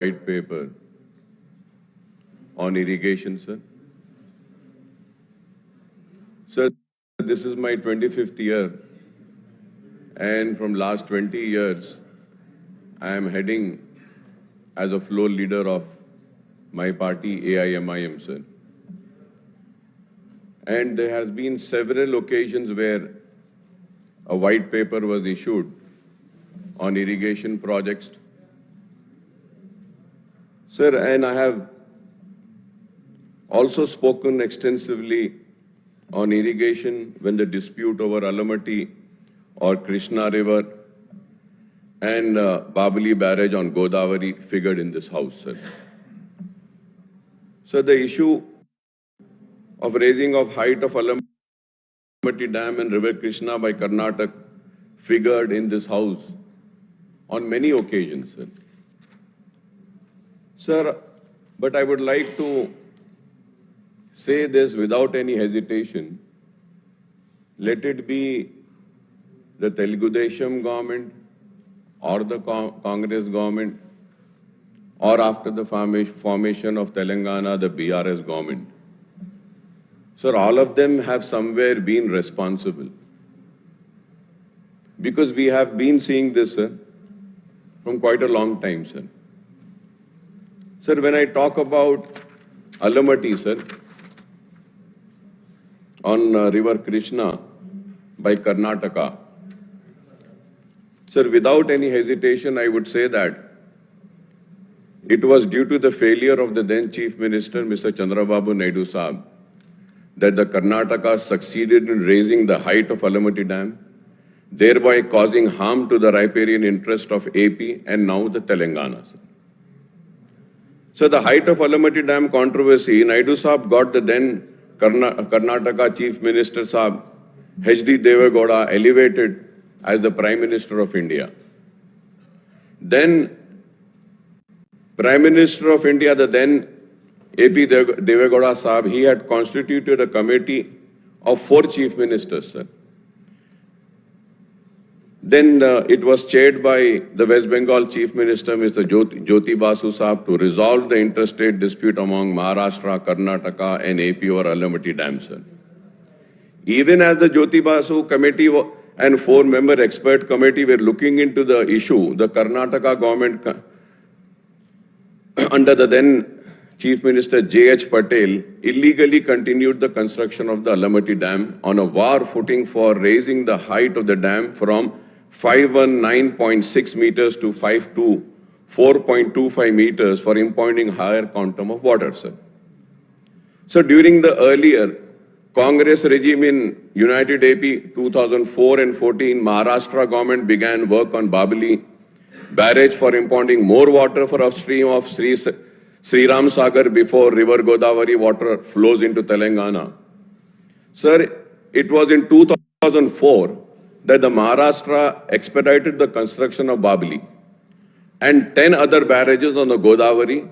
white paper on irrigation, sir. Sir, this is my 25th year, and from last 20 years, I am heading as a floor leader of my party, AIMIM, sir. And there has been several occasions where a white paper was issued on irrigation projects. Sir, and I have also spoken extensively on irrigation when the dispute over Alamati or Krishna River and Babali Barrage on Godavari figured in this house, sir. So the issue of raising of height of Alamati Dam and River Krishna by Karnataka figured in this house on many occasions, sir. Sir, but I would like to say this without any hesitation. Let it be the Telugu Desam government or the Congress government or after the formation of Telangana, the BRS government. Sir, all of them have somewhere been responsible. Because we have been seeing this, sir, from quite a long time, sir. Sir, when I talk about Alamati, sir, on River Krishna by Karnataka, sir, without any hesitation, I would say that it was due to the failure of the then Chief Minister, Mr. Chandrababu Naidu Saab, that the Karnataka succeeded in raising the height of Alamati Dam, thereby causing harm to the riparian interest of AP and now the Telangana, sir. So the height of Alamati Dam controversy, Naidu Saab got the then Karnataka Chief Minister Saab, H.D. Devegowda, elevated as the Prime Minister of India. Then Prime Minister of India, the then AP Devegowda Saab, he had constituted a committee of 4 Chief Ministers, sir. Then it was chaired by the West Bengal Chief Minister, Mr. Jyoti Basu Saab, to resolve the interstate dispute among Maharashtra, Karnataka and AP over Alamati Dam, sir. Even as the Jyoti Basu committee and 4-member expert committee were looking into the issue, the Karnataka government under the then Chief Minister J.H. Patel illegally continued the construction of the Alamati Dam on a war footing for raising the height of the dam from 519.6 meters to 4.25 meters for impounding higher quantum of water, sir. So during the earlier Congress regime in United AP 2004 and 14, Maharashtra government began work on Babali Barrage for impounding more water for upstream of Sri Ram Sagar before River Godavari water flows into Telangana. Sir, it was in 2004 that the Maharashtra expedited the construction of Babali and 10 other barrages on the Godavari,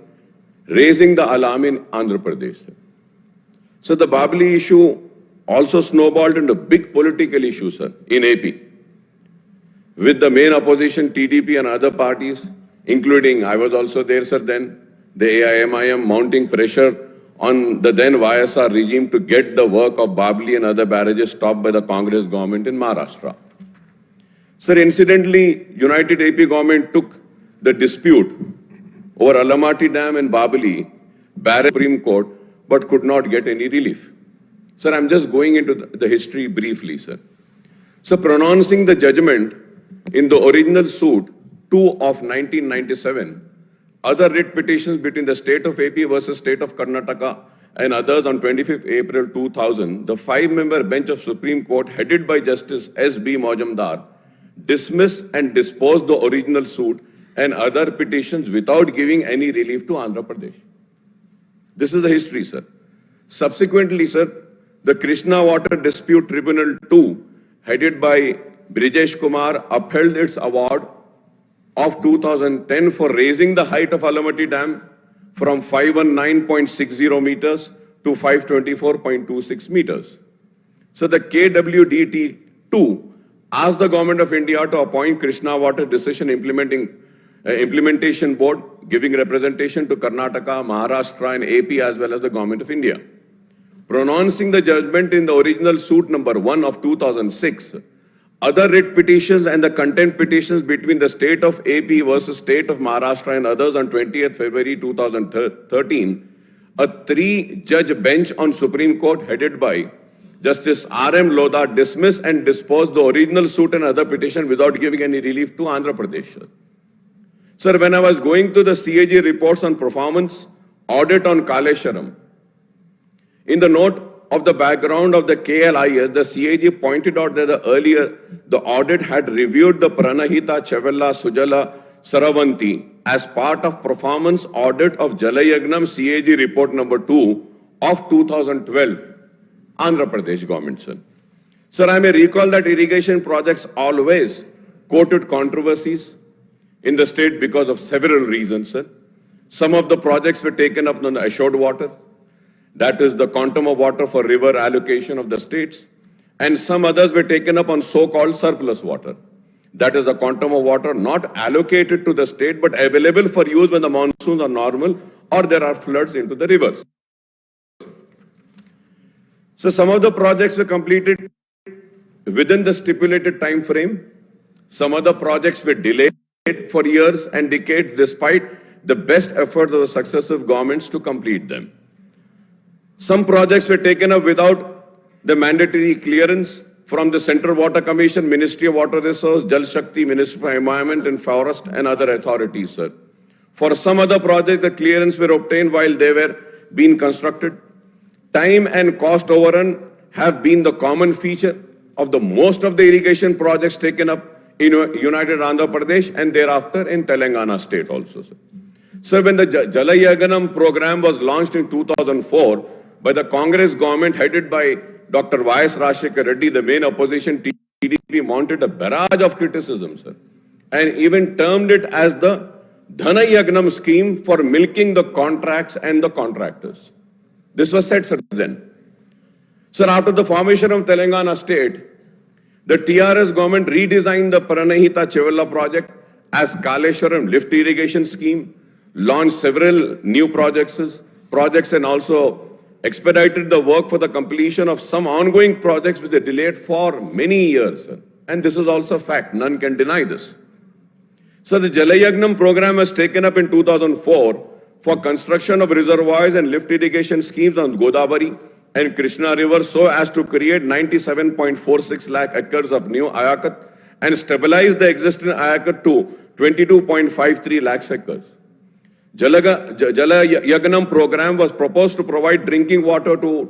raising the alarm in Andhra Pradesh. So the Babali issue also snowballed into big political issue, sir, in AP, with the main opposition, TDP and other parties, including, I was also there, sir, then, the AIMIM mounting pressure on the then YSR regime to get the work of Babali and other barrages stopped by the Congress government in Maharashtra. Sir, incidentally, United AP government took the dispute over Alamati Dam and Babali barrage Supreme Court, but could not get any relief. Sir, I'm just going into the history briefly, sir. So, pronouncing the judgment in the original suit 2 of 1997, other writ petitions between the state of AP versus state of Karnataka and others on 25th April 2000, the 5-member bench of Supreme Court headed by Justice S.B. Majumdar dismissed and disposed the original suit and other petitions without giving any relief to Andhra Pradesh. This is the history, sir. Subsequently, sir, the Krishna Water Dispute Tribunal 2, headed by Brijesh Kumar, upheld its award of 2010 for raising the height of Alamati Dam from 519.60 meters to 524.26 meters. So the KWDT2 asked the Government of India to appoint Krishna Water Decision Implementation Board, giving representation to Karnataka, Maharashtra and AP as well as the Government of India. Pronouncing the judgment in the original suit number 1 of 2006, other writ petitions and the contempt petitions between the state of AP versus state of Maharashtra and others on 20th February 2013, a 3-judge bench on Supreme Court headed by Justice R.M. Lodha dismissed and disposed the original suit and other petition without giving any relief to Andhra Pradesh. Sir, when I was going through the CAG reports on performance, audit on Kaleshwaram, in the note of the background of the KLIS, the CAG pointed out that the audit had reviewed the Pranahita, Chevella, Sujala, Saravanti as part of performance audit of Jalayagnam CAG report number 2 of 2012, Andhra Pradesh government, sir. Sir, I may recall that irrigation projects always quoted controversies in the state because of several reasons, sir. Some of the projects were taken up on the assured water, that is the quantum of water for river allocation of the states, and some others were taken up on so-called surplus water. That is the quantum of water not allocated to the state but available for use when the monsoons are normal or there are floods into the rivers. So some of the projects were completed within the stipulated time frame. Some other projects were delayed for years and decades despite the best efforts of the successive governments to complete them. Some projects were taken up without the mandatory clearance from the Central Water Commission, Ministry of Water Resources, Jal Shakti, Ministry for Environment and Forest and other authorities, sir. For some other projects, the clearance were obtained while they were being constructed. Time and cost overrun have been the common feature of the most of the irrigation projects taken up in United Andhra Pradesh and thereafter in Telangana state also, sir. Sir, when the Jalayagnam program was launched in 2004 by the Congress government headed by Dr. Y.S. Rajshekar Reddy, the main opposition TDP mounted a barrage of criticism, sir, and even termed it as the Dhanayagnam scheme for milking the contracts and the contractors. This was said, sir, then. Sir, after the formation of Telangana state, the TRS government redesigned the Pranahita Chevella project as Kaleshwaram lift irrigation scheme, launched several new projects and also expedited the work for the completion of some ongoing projects which are delayed for many years, sir. And this is also a fact, none can deny this. So the Jalayagnam program was taken up in 2004 for construction of reservoirs and lift irrigation schemes on Godavari and Krishna River so as to create 97.46 lakh acres of new ayakat and stabilize the existing ayakat to 22.53 lakh acres. Jalayagnam program was proposed to provide drinking water to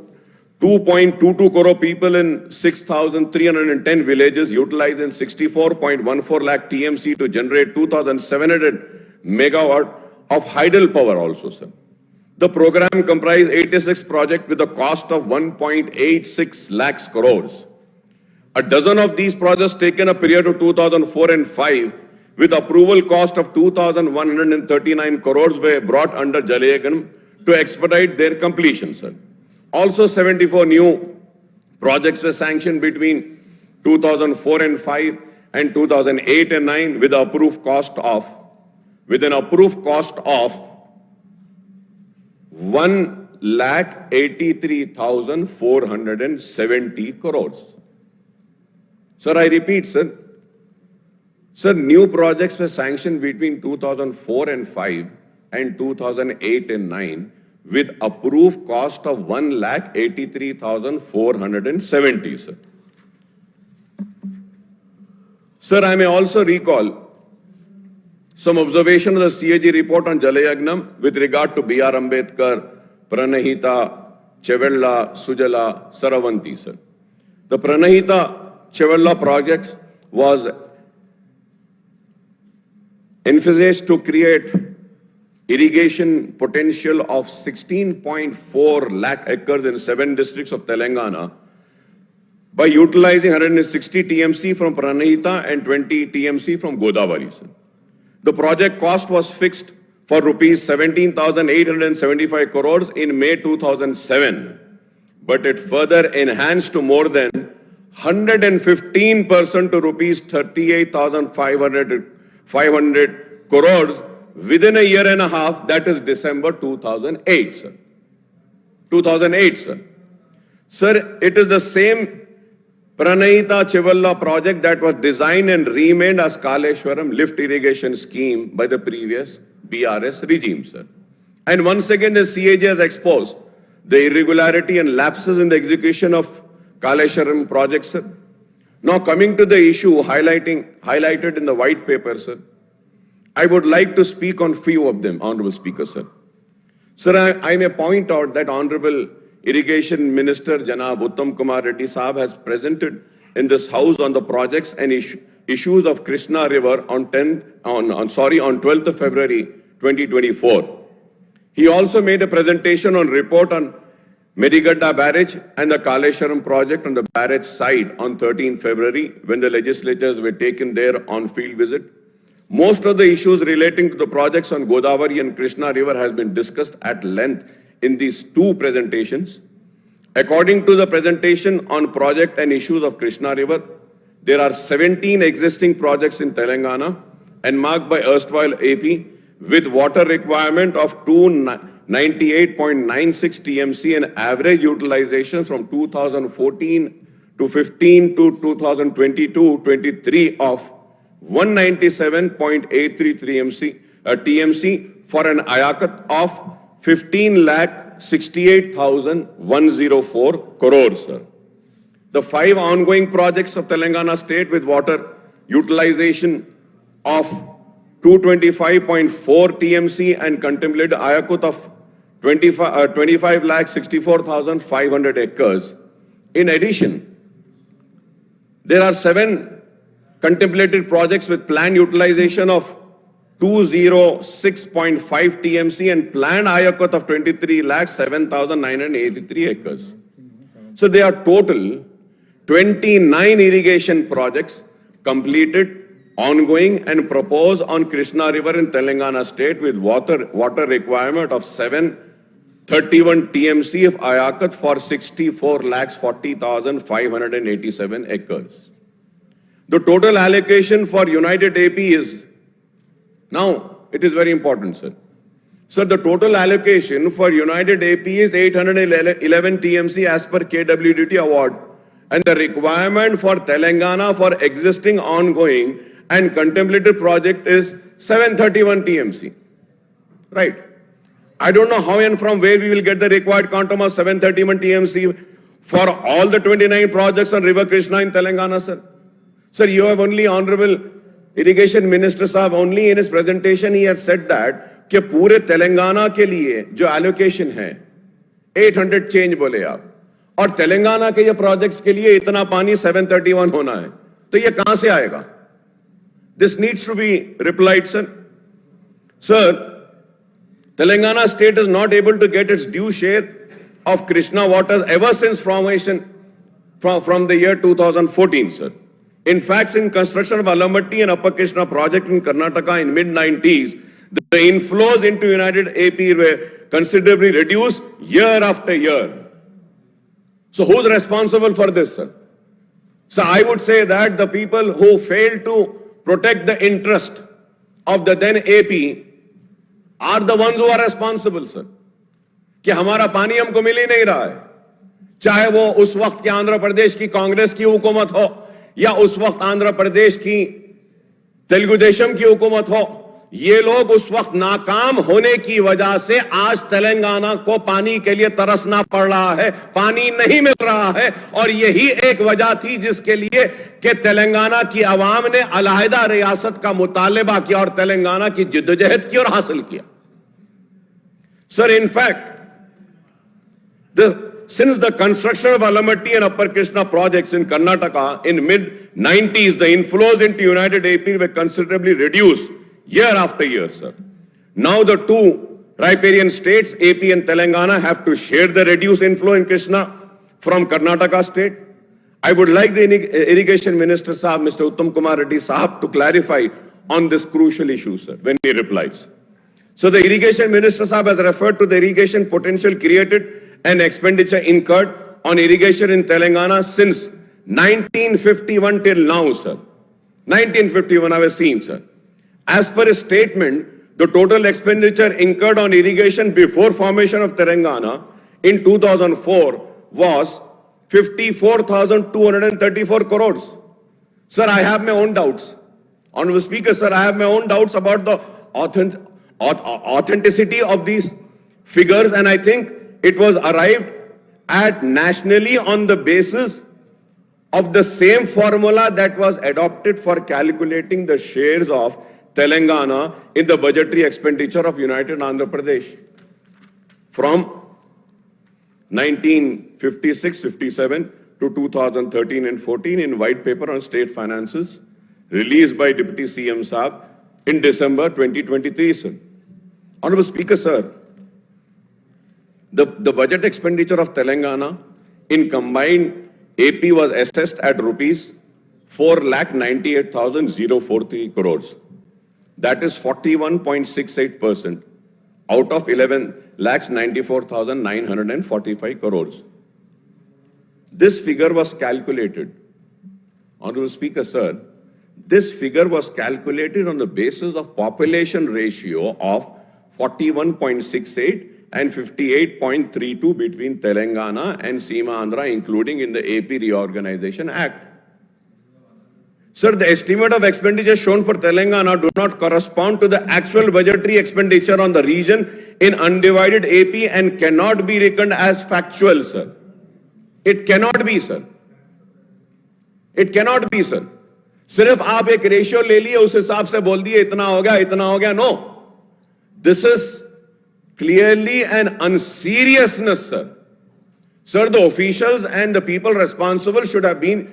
2.22 crore people in 6,310 villages, utilizing 64.14 lakh TMC to generate 2,700 megawatt of hydel power also, sir. The program comprised 86 projects with a cost of 1.86 lakhs crores. A dozen of these projects taken a period of 2004 and 5 with approval cost of 2,139 crores were brought under Jalayagnam to expedite their completion, sir. Also, 74 new projects were sanctioned between 2004 and 5 and 2008 and 9 with an approved cost of 1,83,470 crores. Sir, I repeat, sir. Sir, new projects were sanctioned between 2004 and 5 and 2008 and 9 with approved cost of 1,83,470, sir. Sir, I may also recall some observation of the CAG report on Jalayagnam with regard to B.R. Ambedkar, Pranahita, Chevella, Sujala, Saravanti, sir. The Pranahita Chevella project was envisaged to create irrigation potential of 16.4 lakh acres in 7 districts of Telangana by utilizing 160 TMC from Pranahita and 20 TMC from Godavari, sir. The project cost was fixed for rupees 17,875 crores in May 2007, but it further enhanced to more than 115% to rupees 38,500 crores within a year and a half, that is December 2008, sir. 2008, sir. Sir, it is the same Pranayita Chivalla project that was designed and renamed as Kaleshwaram lift irrigation scheme by the previous BRS regime, sir. And once again, the CAG has exposed the irregularity and lapses in the execution of Kaleshwaram project, sir. Now coming to the issue highlighted in the white paper, sir, I would like to speak on few of them, Honorable Speaker, sir. Sir, I may point out that Honorable Irrigation Minister Janab Uttam Kumar Reddy Saab has presented in this House on the projects and issues of Krishna River on 12th of February 2024. He also made a presentation on report on Medigadda Barrage and the Kaleshwaram project on the barrage site on 13th February when the legislators were taken there on field visit. Most of the issues relating to the projects on Godavari and Krishna River has been discussed at length in these two presentations. According to the presentation on project and issues of Krishna River, there are 17 existing projects in Telangana and marked by erstwhile AP with water requirement of 298.96 TMC and average utilization from 2014 to 15 to 2022-23 of 197.83 TMC for an ayakat of 15,68,104 crores, sir. The 5 ongoing projects of Telangana state with water utilization of 225.4 TMC and contemplated ayakut of 25,64,500 acres. In addition, there are 7 contemplated projects with planned utilization of 206.5 TMC and planned ayakut of 23,07,983 acres. So there are total 29 irrigation projects completed, ongoing and proposed on Krishna River in Telangana state with water requirement of 731 TMC of ayakat for 64,40,587 acres. The total allocation for United AP is, now it is very important, sir. Sir, the total allocation for United AP is 811 TMC as per KWDT award, and the requirement for Telangana for existing, ongoing and contemplated project is 731 TMC. Right. I don't know how and from where we will get the required quantum of 731 TMC for all the 29 projects on River Krishna in Telangana, sir. Sir, you have only Honorable Irrigation Minister Saab, only in his presentation he has said that कि पूरे तेलंगाना के लिए जो allocation है 800 change बोले आप, और तेलंगाना के ये projects के लिए इतना पानी 731 होना है, तो ये कहां से आएगा? This needs to be replied, sir. Sir, Telangana state is not able to get its due share of Krishna waters ever since formation from the year 2014, sir. In fact, in construction of Alamatti and Upper Krishna project in Karnataka in mid-90s, the inflows into United AP were considerably reduced year after year. So who's responsible for this, sir? So I would say that the people who failed to protect the interest of the then AP are the ones who are responsible, sir. कि हमारा पानी हमको मिल ही नहीं रहा है, चाहे वो उस वक्त के आंध्र प्रदेश की कांग्रेस की हुकूमत हो या उस वक्त आंध्र प्रदेश की तेलुगु देशम की हुकूमत हो. ये लोग उस वक्त नाकाम होने की वजह से आज तेलंगाना को पानी के लिए तरसना पड़ रहा है, पानी नहीं मिल रहा है. और यही एक वजह थी जिसके लिए कि तेलंगाना की आवाम ने अलहदा रियासत का मुतालिबा किया और तेलंगाना की जिद्दोजहद की और हासिल किया. Sir, in fact, since the construction of Alamatti and Upper Krishna projects in Karnataka in mid-90s, the inflows into United AP were considerably reduced year after year, sir. Now the two riparian states, AP and Telangana, have to share the reduced inflow in Krishna from Karnataka state. I would like the Irrigation Minister Saab, Mr. Uttam Kumar Reddy Saab, to clarify on this crucial issue, sir, when he replies. So the Irrigation Minister Saab has referred to the irrigation potential created and expenditure incurred on irrigation in Telangana since 1951 till now, sir. 1951 I was seeing, sir. As per his statement, The total expenditure incurred on irrigation before formation of Telangana in 2004 was 54,234 crores. Sir, I have my own doubts. Honorable Speaker, sir, I have my own doubts about the authenticity of these figures, and I think it was arrived at nationally on the basis of the same formula that was adopted for calculating the shares of Telangana in the budgetary expenditure of United Andhra Pradesh from 1956-57 to 2013 and 14 in White Paper on State Finances released by Deputy CM Saab in December 2023, sir. Honorable Speaker, sir, the budget expenditure of Telangana in combined AP was assessed at rupees 4,98,043 crores. That is 41.68% out of 11,94,945 crores. This figure was calculated. Honorable Speaker, sir, this figure was calculated on the basis of population ratio of 41.68 and 58.32 between Telangana and Seema Andhra, including in the AP Reorganization Act. Sir, the estimate of expenditure shown for Telangana do not correspond to the actual budgetary expenditure on the region in undivided AP and cannot be reckoned as factual, sir. It cannot be, sir. It cannot be, sir. सिर्फ आप एक ratio ले लिए उस हिसाब से बोल दिए इतना हो गया no this is clearly an unseriousness sir the officials and the people responsible should have been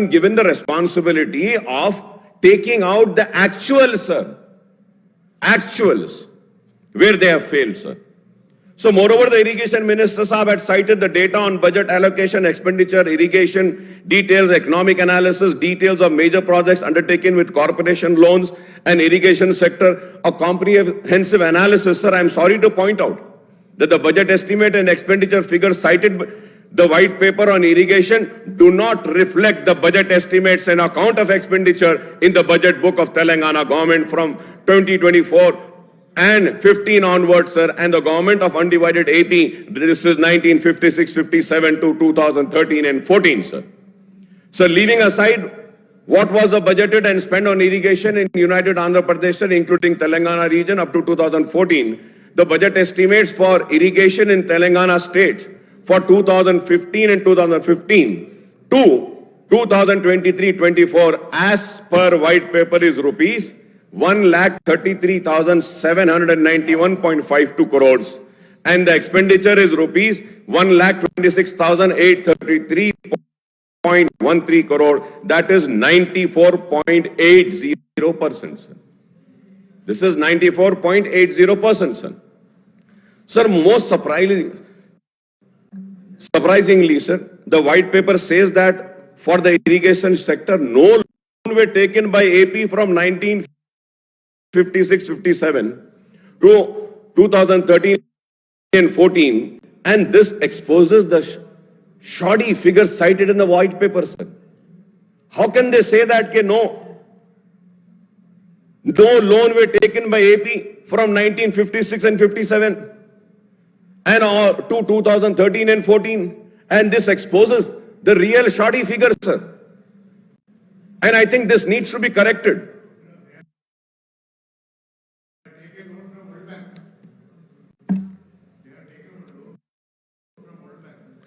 given the responsibility of taking out the actuals where they have failed, sir. So moreover, the irrigation minister Saab had cited the data on budget allocation, expenditure, irrigation, details, economic analysis, details of major projects undertaken with corporation loans and irrigation sector, a comprehensive analysis. Sir, I am sorry to point out that the budget estimate and expenditure figures cited the white paper on irrigation do not reflect the budget estimates and account of expenditure in the budget book of Telangana government from 2024 and 15 onwards, sir, and the government of undivided AP, this is 1956-57 to 2013 and 14, sir. So leaving aside what was the budgeted and spent on irrigation in United Andhra Pradesh, sir, including Telangana region up to 2014, the budget estimates for irrigation in Telangana states for 2015 and 2015 to 2023-24 as per white paper is rupees 1,33,791.52 crores and the expenditure is rupees 1,26,833.13 crore, that is 94.80%. This is 94.80%, sir. Sir, most surprisingly, sir, the white paper says that for the irrigation sector, no loan were taken by AP from 1956-57 to 2013 and 14, and this exposes the shoddy figures cited in the white paper, sir. How can they say that no loan were taken by AP from 1956 and 57 and to 2013 and 14, and this exposes the real shoddy figures, sir. And I think this needs to be corrected.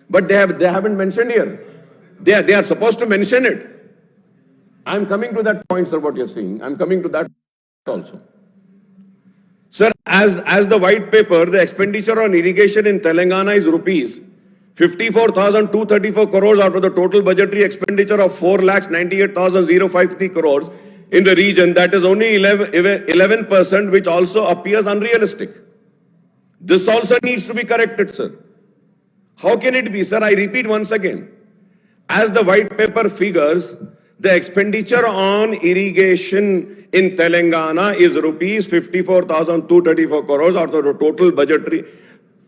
But they haven't mentioned here. They are supposed to mention it. I'm coming to that point, sir, what you're saying. I'm coming to that also. Sir, as the white paper, the expenditure on irrigation in Telangana is rupees 54,234 crores out of the total budgetary expenditure of 4,98,053 crores in the region. That is only 11%, which also appears unrealistic. This also needs to be corrected, sir. How can it be, sir? I repeat once again. As the white paper figures, the expenditure on irrigation in Telangana is rupees 54,234 crores out of the total budgetary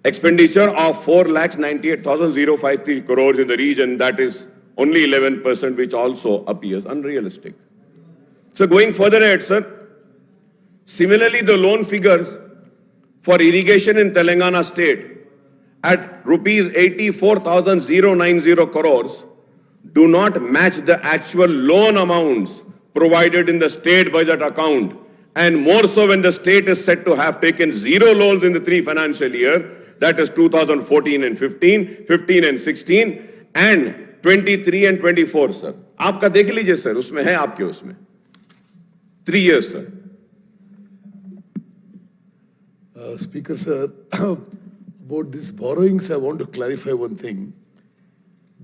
expenditure of 4,98,053 crores in the region. That is only 11%, which also appears unrealistic. So going further ahead, sir, Similarly, the loan figures for irrigation in Telangana state at rupees 84,090 crores do not match the actual loan amounts provided in the state budget account, and more so when the state is said to have taken zero loans in the 3 financial year, that is 2014 and 15, 15 and 16, and 23 and 24, sir. आपका देख लीजिए sir, उसमें है आपके उसमें 3 years, sir. Speaker, sir, about these borrowings, I want to clarify one thing.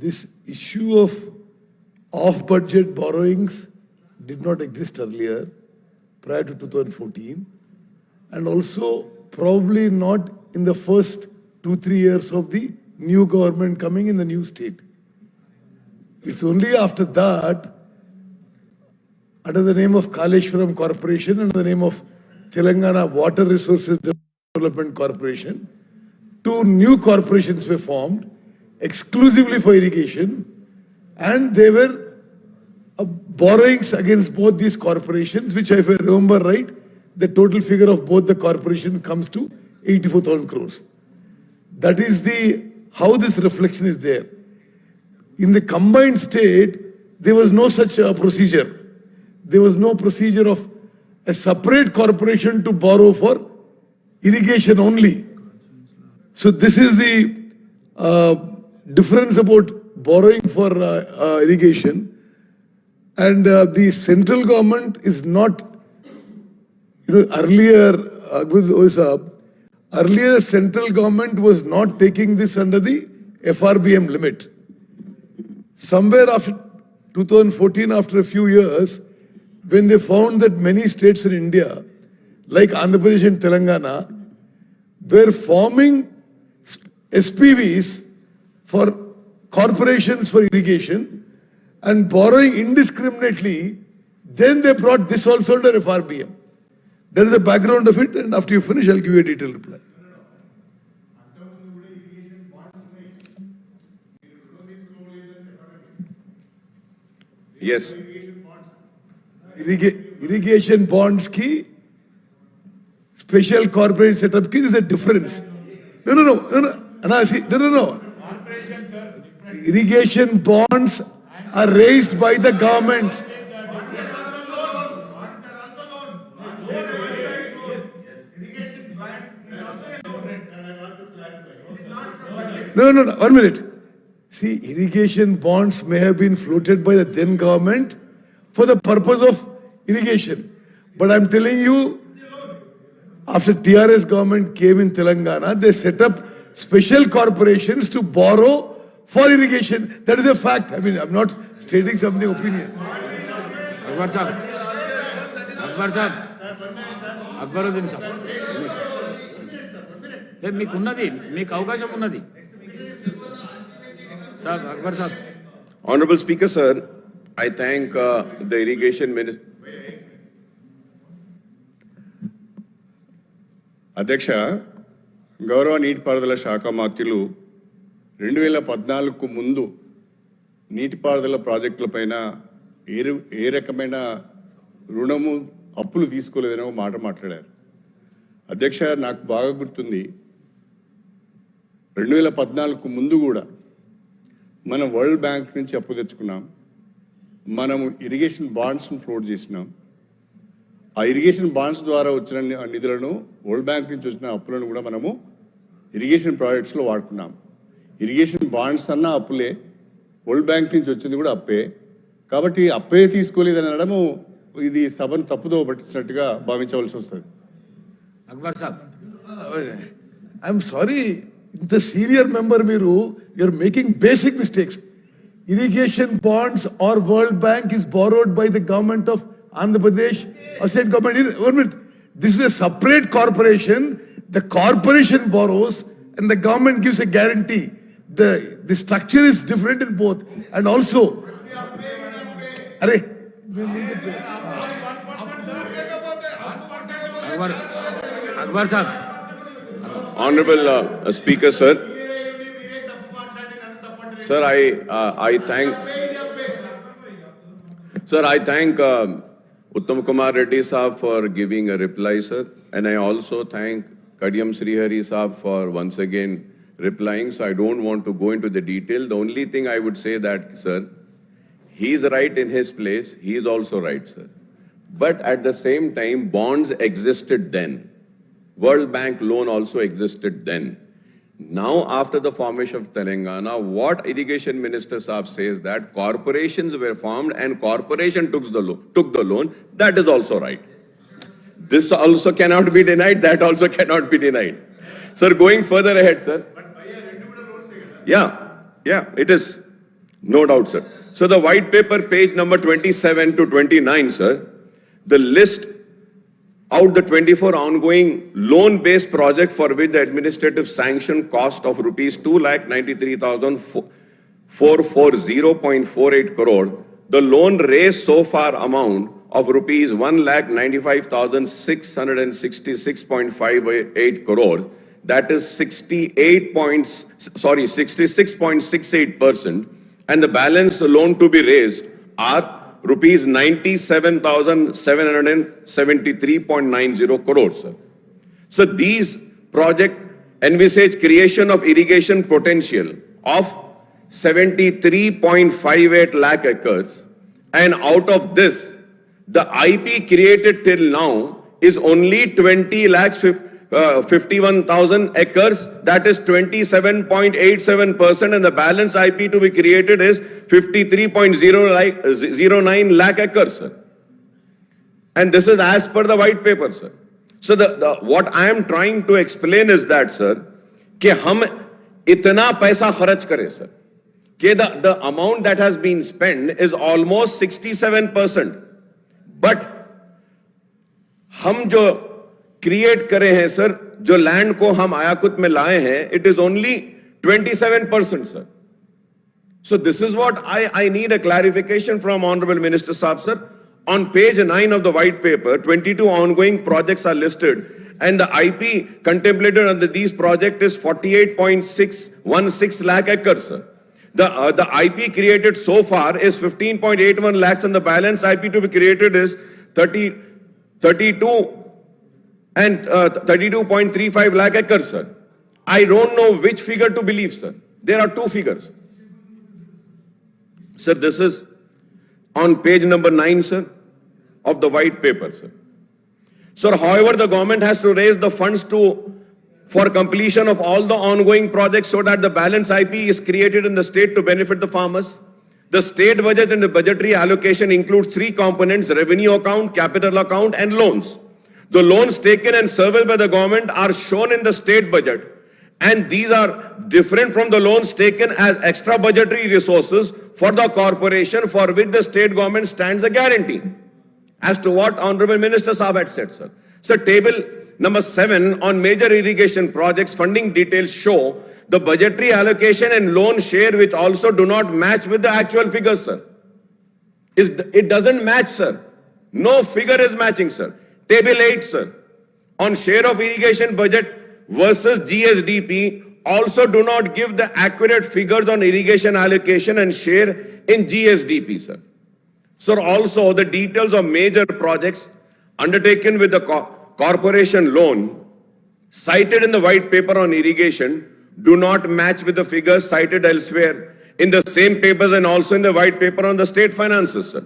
This issue of off-budget borrowings did not exist earlier, prior to 2014, and also probably not in the first 2-3 years of the new government coming in the new state. It's only after that, under the name of Kaleshwaram Corporation, under the name of Telangana Water Resources Development Corporation, 2 new corporations were formed exclusively for irrigation, and they were borrowings against both these corporations, which, if I remember right, the total figure of both the corporations comes to 84,000 crores. That is how this reflection is there. In the combined state, there was no such procedure. There was no procedure of a separate corporation to borrow for irrigation only. So this is the difference about borrowing for irrigation. And the central government is not, earlier, earlier central government was not taking this under the FRBM limit. Somewhere after 2014, after a few years, when they found that many states in India, like Andhra Pradesh and Telangana, were forming SPVs for corporations for irrigation and borrowing indiscriminately, then they brought this also under FRBM. That is the background of it, and after you finish, I'll give you a detailed reply. Yes. Irrigation bonds ki special corporate setup ki, there is a difference. No. Irrigation bonds are raised by the government. No, 1 minute. See, irrigation bonds may have been floated by the then government for the purpose of irrigation. But I'm telling you, after TRS government came in Telangana, they set up special corporations to borrow for irrigation. That is a fact. I mean, I'm not stating something opinion. Akbaruddin sir. మీకు ఉన్నది, మీకు అవకాశం ఉన్నది. Sir, Akbar sir. Honorable Speaker, sir, I thank the Irrigation Minister. అధ్యక్ష, గౌరవ నీటిపారుదల శాఖ మంత్రులు 2014కు ముందు నీటిపారుదల ప్రాజెక్టులపైన ఏ రకమైన రుణము అప్పులు తీసుకోలేదనే ఒక మాట మాట్లాడారు. అధ్యక్ష, నాకు బాగా గుర్తుంది, 2014కు ముందు కూడా మనం వరల్డ్ బ్యాంక్ నుంచి అప్పు తెచ్చుకున్నాం. మనము ఇరిగేషన్ బాండ్స్ను ఫ్లోట్ చేసినాం. ఆ ఇరిగేషన్ బాండ్స్ ద్వారా వచ్చిన నిధులను, వరల్డ్ బ్యాంక్ నుంచి వచ్చిన అప్పులను కూడా మనము ఇరిగేషన్ ప్రాజెక్ట్స్లో వాడుకున్నాం. ఇరిగేషన్ బాండ్స్ అన్నా అప్పులే, వరల్డ్ బ్యాంక్ నుంచి వచ్చింది కూడా అప్పే. కాబట్టి అప్పే తీసుకోలేదని అనడము ఇది సభను తప్పుదో పట్టించినట్టుగా భావించవలసి వస్తుంది. అక్బర్ సాబ్, ఐఎమ్ సారీ, ఇంత సీనియర్ మెంబర్ మీరు, you're making basic mistakes. Irrigation bonds or World Bank is borrowed by the government of Andhra Pradesh or state government. 1 minute. This is a separate corporation. The corporation borrows and the government gives a guarantee. The structure is different in both. And also, Akbar sir. Honorable Speaker, sir. Sir, I thank Uttam Kumar Reddy Saab for giving a reply, sir. And I also thank Kadiyam Srihari Saab for once again replying. So I don't want to go into the detail. The only thing I would say that, sir, he's right in his place. He is also right, sir. But at the same time, bonds existed then. World Bank loan also existed then. Now, after the formation of Telangana, what Irrigation Minister Saab says that corporations were formed and corporation took the loan, that is also right. This also cannot be denied, that also cannot be denied. Sir, going further ahead, sir. Yeah, it is. No doubt, sir. So the white paper, page number 27 to 29, sir, the list out the 24 ongoing loan-based project for which the administrative sanction cost of rupees 2,93,440.48 crore, the loan raised so far amount of rupees 1,95,666.58 crores, that is 66.68%, and the balance loan to be raised are rupees 97,773.90 crores, sir. So these projects envisage creation of irrigation potential of 73.58 lakh acres, and out of this, the IP created till now is only 20 lakhs 51,000 acres, that is 27.87%, and the balance IP to be created is 53.09 lakh acres, sir. And this is as per the white paper, sir. So what I am trying to explain is that, sir, कि हम इतना पैसा खर्च करें, sir, कि the amount that has been spent is almost 67%, but हम जो create करे हैं, सर, जो लैंड को हम आयाकुत में लाए हैं, it is only 27%, sir. So this is what I need a clarification from Honorable Minister Saab, sir. On page 9 of the white paper, 22 ongoing projects are listed, and the IP contemplated under these projects is 48.616 lakh acres, sir. The IP created so far is 15.81 lakhs, and the balance IP to be created is 32.35 lakh acres, sir. I don't know which figure to believe, sir. There are two figures. Sir, this is on page number 9, sir, of the white paper, sir. Sir, however, the government has to raise the funds for completion of all the ongoing projects so that the balance IP is created in the state to benefit the farmers. The state budget and the budgetary allocation includes three components: revenue account, capital account, and loans. The loans taken and serviced by the government are shown in the state budget, and these are different from the loans taken as extra budgetary resources for the corporation, for which the state government stands a guarantee. As to what Honorable Minister Saab had said, sir. So table number 7 on major irrigation projects funding details show the budgetary allocation and loan share, which also do not match with the actual figures, sir. It doesn't match, sir. No figure is matching, sir. Table 8, sir, on share of irrigation budget versus GSDP also do not give the accurate figures on irrigation allocation and share in GSDP, sir. Sir, also the details of major projects undertaken with the corporation loan cited in the white paper on irrigation do not match with the figures cited elsewhere in the same papers and also in the white paper on the state finances, sir.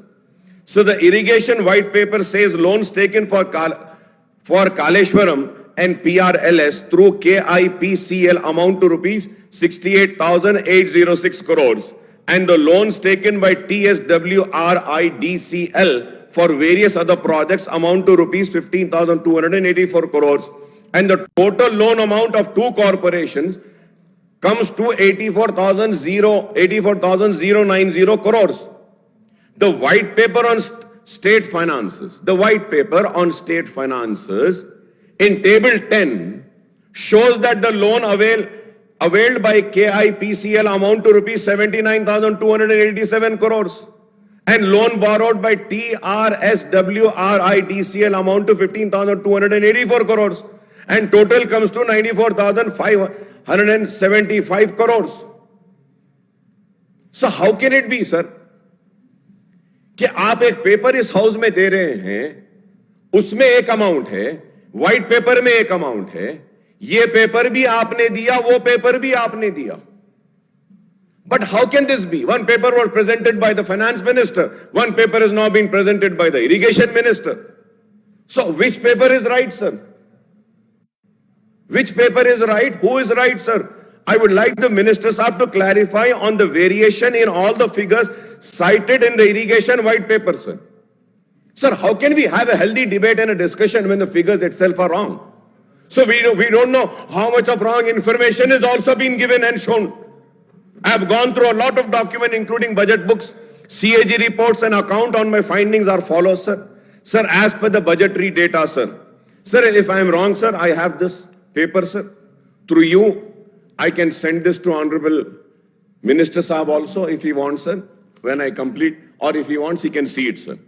So the irrigation white paper says loans taken for Kaleshwaram and PRLS through KIPCL amount to rupees 68,806 crores, and the loans taken by TSWRIDCL for various other projects amount to rupees 15,284 crores, and the total loan amount of two corporations comes to 84,090 crores. The white paper on state finances, in table 10 shows that the loan availed by KIPCL amount to rupees 79,287 crores, and loan borrowed by TRSWRIDCL amount to 15,284 crores, and total comes to 94,575 crores. So how can it be, sir, कि आप एक paper इस house में दे रहे हैं, उसमें एक amount है, व्हाइट पेपर में एक अमाउंट है, ये पेपर भी आपने दिया, वो पेपर भी आपने दिया. But how can this be? One paper was presented by the finance minister, one paper is now being presented by the irrigation minister. So which paper is right, sir? Which paper is right? Who is right, sir? I would like the minister sahab to clarify on the variation in all the figures cited in the irrigation white paper, sir. Sir, how can we have a healthy debate and a discussion when the figures itself are wrong? So we don't know how much of wrong information is also being given and shown. I have gone through a lot of documents, including budget books, CAG reports, and account on my findings are follows, sir. Sir, as per the budgetary data, sir. Sir, if I am wrong, sir, I have this paper, sir. Through you, I can send this to Honorable Minister Saab also, if he wants, sir, when I complete, or if he wants, he can see it, sir.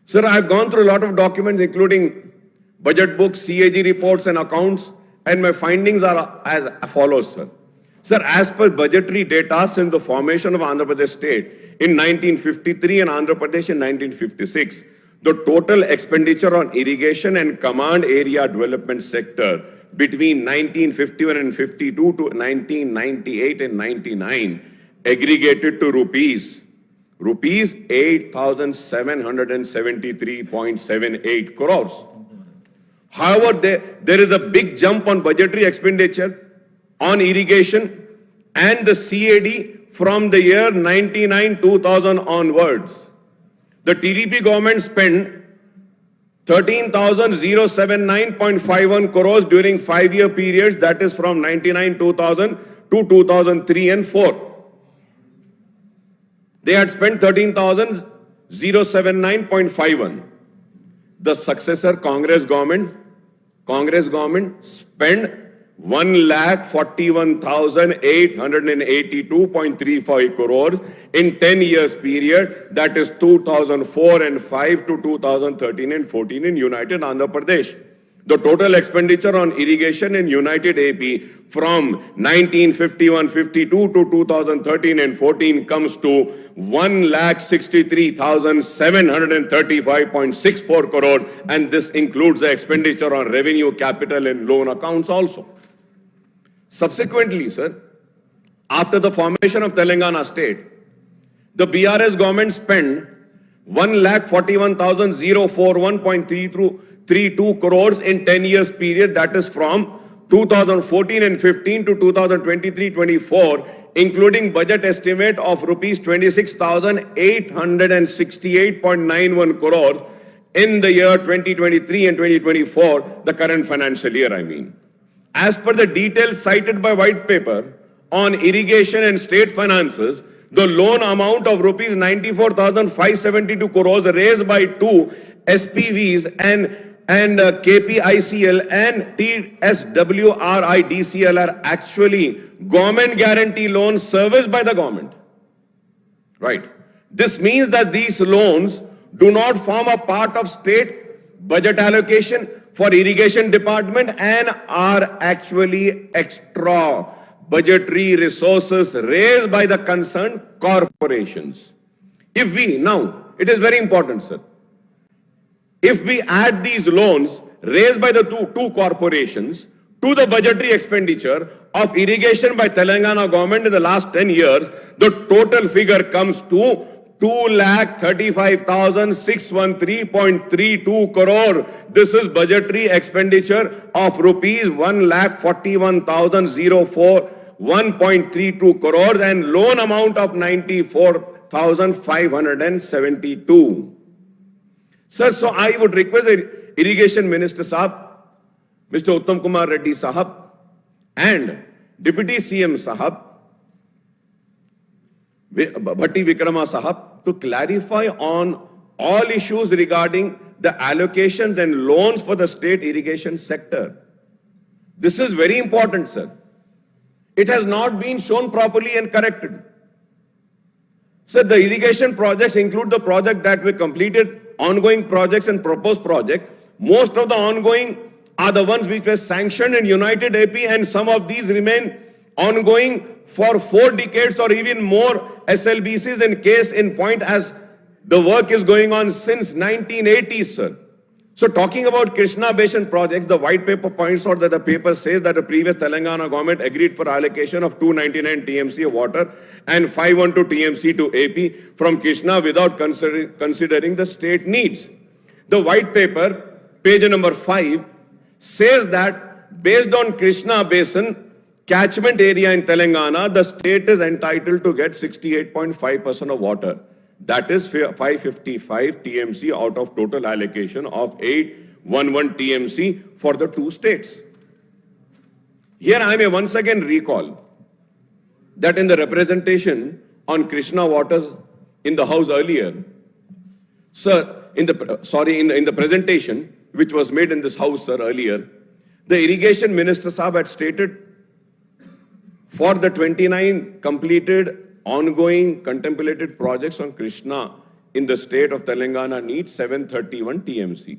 Sir, I have gone through a lot of documents, including budget books, CAG reports, and accounts, and my findings are as follows, sir. Sir, as per budgetary data since the formation of Andhra Pradesh state in 1953 and Andhra Pradesh in 1956, the total expenditure on irrigation and command area development sector between 1951 and 52 to 1998 and 99 aggregated to rupees 8,773.78 crores. However, there is a big jump on budgetary expenditure on irrigation and the CAD from the year 99-2000 onwards. The TDP government spent 13,079.51 crores during 5-year periods, that is from 99-2000 to 2003 and 4. They had spent 13,079.51. The successor Congress government spent 1,41,882.35 crores in 10 years period, that is 2004 and 5 to 2013 and 14 in United Andhra Pradesh. The total expenditure on irrigation in United AP from 1951-52 to 2013 and 14 comes to 1,63,735.64 crore, and this includes the expenditure on revenue, capital and loan accounts also. Subsequently, sir, after the formation of Telangana state, the BRS government spent 1,41,041.32 crores in 10 years period, that is from 2014 and 15 to 2023-24, including budget estimate of rupees 26,868.91 crores in the year 2023 and 2024, the current financial year, I mean. As per the details cited by white paper on irrigation and state finances, the loan amount of rupees 94,572 crores raised by two SPVs and KPICL and TSWRIDCL are actually government guarantee loans serviced by the government. Right. This means that these loans do not form a part of state budget allocation for irrigation department and are actually extra budgetary resources raised by the concerned corporations. If we, now, it is very important, sir. If we add these loans raised by the two corporations to the budgetary expenditure of irrigation by Telangana government in the last 10 years, the total figure comes to 2,35,613.32 crore. This is budgetary expenditure of rupees 1,41,041.32 crores and loan amount of 94,572. Sir, so I would request the Irrigation Minister Sahab, Mr. Uttam Kumar Reddy Sahab, and Deputy CM Sahab, Bhatti Vikrama Sahab, to clarify on all issues regarding the allocations and loans for the state irrigation sector. This is very important, sir. It has not been shown properly and corrected. Sir, the irrigation projects include the project that we completed, ongoing projects and proposed projects. Most of the ongoing are the ones which were sanctioned in United AP, and some of these remain ongoing for 4 decades or even more SLBCs in case in point as the work is going on since 1980s, sir. So talking about Krishna Basin projects, the white paper points out that the paper says that the previous Telangana government agreed for allocation of 299 TMC of water and 512 TMC to AP from Krishna without considering the state needs. The white paper, page number 5, says that based on Krishna Basin catchment area in Telangana, the state is entitled to get 68.5% of water. That is 555 TMC out of total allocation of 811 TMC for the 2 states. Here I may once again recall that in the representation on Krishna waters in the House earlier, sir, in the presentation which was made in this House, sir, earlier, the Irrigation Minister Saab had stated for the 29 completed ongoing contemplated projects on Krishna in the state of Telangana need 731 TMC.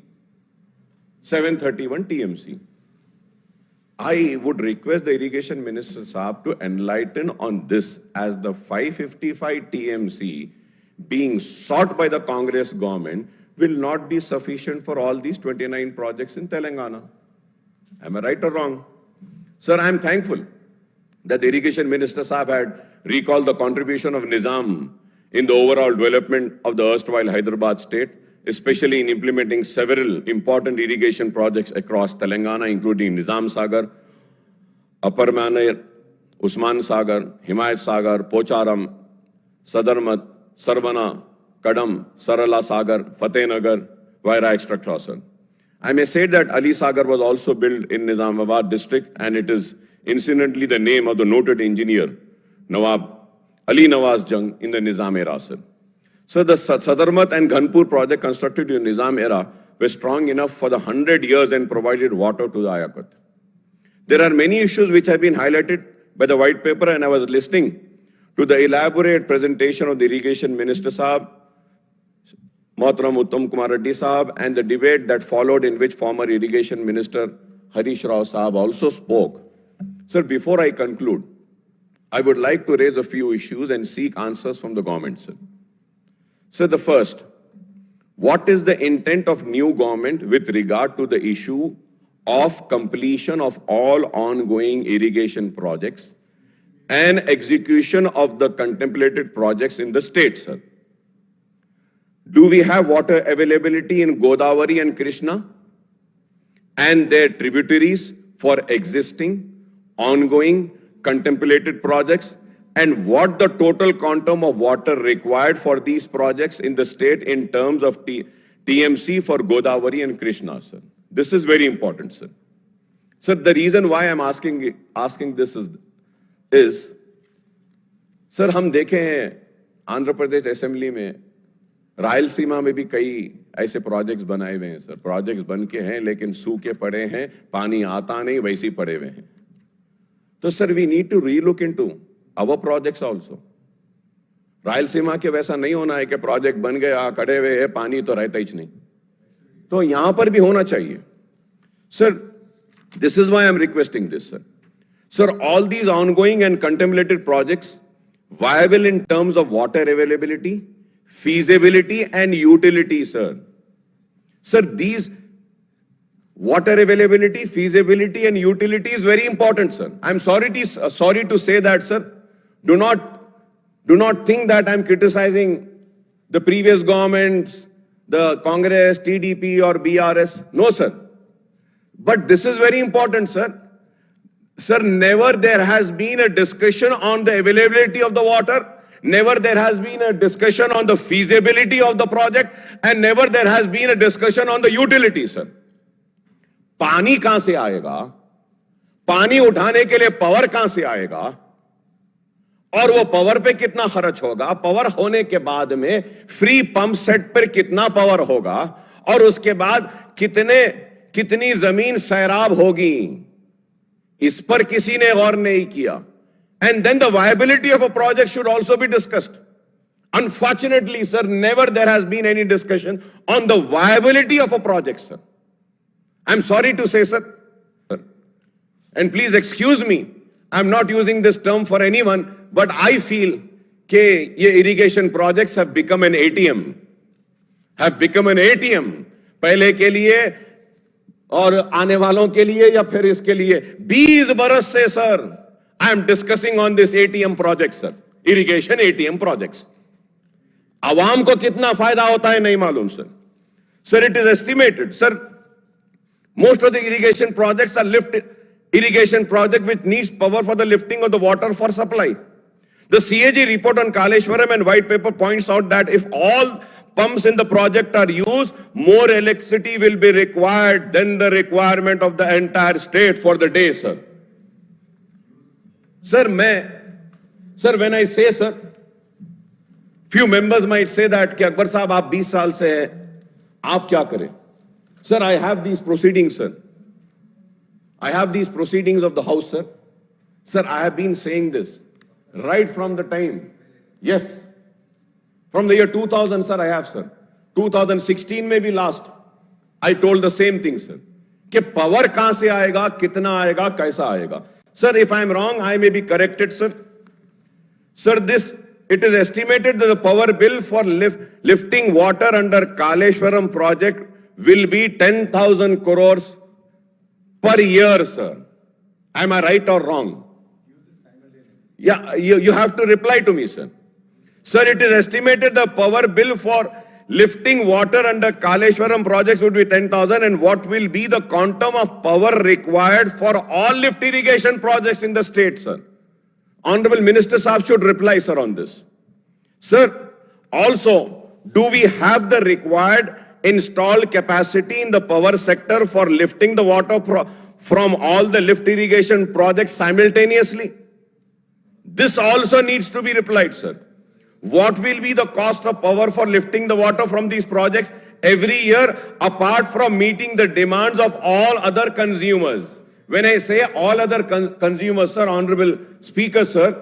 731 TMC. I would request the Irrigation Minister Saab to enlighten on this, as the 555 TMC being sought by the Congress government will not be sufficient for all these 29 projects in Telangana. Am I right or wrong? Sir, I am thankful that the Irrigation Minister Saab had recalled the contribution of Nizam in the overall development of the erstwhile Hyderabad state, especially in implementing several important irrigation projects across Telangana, including Nizam Sagar, Upper Manair, Usman Sagar, Himayat Sagar, Pocharam, Sadarmat, Sarvana, Kadam, Sarala Sagar, Fatehnagar, Vaira, etc. I may say that Ali Sagar was also built in Nizamabad district, and it is incidentally the name of the noted engineer Nawab Ali Nawaz Jung in the Nizam era, sir. So the Sadarmat and Ghanpur project constructed in Nizam era were strong enough for the 100 years and provided water to the Ayakat. There are many issues which have been highlighted by the white paper, and I was listening to the elaborate presentation of the Irrigation Minister Saab, Mohtaram Uttam Kumar Reddy Saab, and the debate that followed in which former Irrigation Minister Harish Rao Saab also spoke. Sir, before I conclude, I would like to raise a few issues and seek answers from the government, sir. Sir, the first, what is the intent of new government with regard to the issue of completion of all ongoing irrigation projects and execution of the contemplated projects in the state, sir? Do we have water availability in Godavari and Krishna and their tributaries for existing, ongoing, contemplated projects, and what the total quantum of water required for these projects in the state in terms of TMC for Godavari and Krishna, sir? This is very important, sir. Sir, the reason why I'm asking this is, sir, हम देखे हैं Andhra Pradesh assembly में, रायलसीमा में भी कई ऐसे projects बनाए हुए हैं, सर. प्रोजेक्ट्स बन के हैं लेकिन सूखे पड़े हैं, पानी आता नहीं, वैसे ही पड़े हुए हैं. तो sir, we need to relook into our projects also. Rayalaseema के वैसा नहीं होना है कि प्रोजेक्ट बन गया, खड़े हुए हैं, पानी तो रहता ही नहीं. तो यहां पर भी होना चाहिए. Sir, this is why I'm requesting this, sir. Sir, all these ongoing and contemplated projects viable in terms of water availability, feasibility and utility, sir. Sir, these water availability, feasibility and utility is very important, sir. I'm sorry to say that, sir. Do not think that I'm criticizing the previous governments, the Congress, TDP or BRS. No, sir. But this is very important, sir. Sir, never there has been a discussion on the availability of the water. Never there has been a discussion on the feasibility of the project. And never there has been a discussion on the utility, sir. पानी कहां से आएगा? पानी उठाने के लिए power कहां से आएगा? और वो पावर पे कितना खर्च होगा? पावर होने के बाद में फ्री पंप सेट पर कितना पावर होगा? और उसके बाद कितनी जमीन सैराब होगी? इस पर किसी ने गौर नहीं किया. And then the viability of a project should also be discussed. Unfortunately, sir, never there has been any discussion on the viability of a project, sir. I'm sorry to say, sir. And please excuse me. I'm not using this term for anyone, but I feel that irrigation projects have become an ATM. पहले के लिए और आने वालों के लिए या फिर इसके लिए 20 बरस से sir I am discussing on this ATM project sir, irrigation ATM projects. आवाम को कितना फायदा होता है नहीं मालूम sir. Sir it is estimated sir, most of the irrigation projects are irrigation project which needs power for the lifting of the water for supply. The CAG report on Kaleshwaram and white paper points out that if all pumps in the project are used, more electricity will be required than the requirement of the entire state for the day, sir. Sir, when I say, sir, few members might say that कि अकबर साहब आप 20 साल से हैं, आप क्या करें? Sir, I have these proceedings, sir. I have these proceedings of the House, sir. Sir, I have been saying this right from the time. Yes. From the year 2000, sir, I have, sir. 2016 maybe last. I told the same thing, sir. कि power कहां से आएगा, कितना आएगा, कैसा आएगा. Sir, if I am wrong, I may be corrected, sir. Sir, it is estimated that the power bill for lifting water under Kaleshwaram project will be 10,000 crores per year, sir. Am I right or wrong? Yeah, you have to reply to me, sir. Sir, it is estimated the power bill for lifting water under Kaleshwaram projects would be 10,000, and what will be the quantum of power required for all lift irrigation projects in the state, sir? Honorable Minister Saab should reply, sir, on this. Sir, also, do we have the required installed capacity in the power sector for lifting the water from all the lift irrigation projects simultaneously? This also needs to be replied, sir. What will be the cost of power for lifting the water from these projects every year, apart from meeting the demands of all other consumers? When I say all other consumers, sir, Honorable Speaker, sir,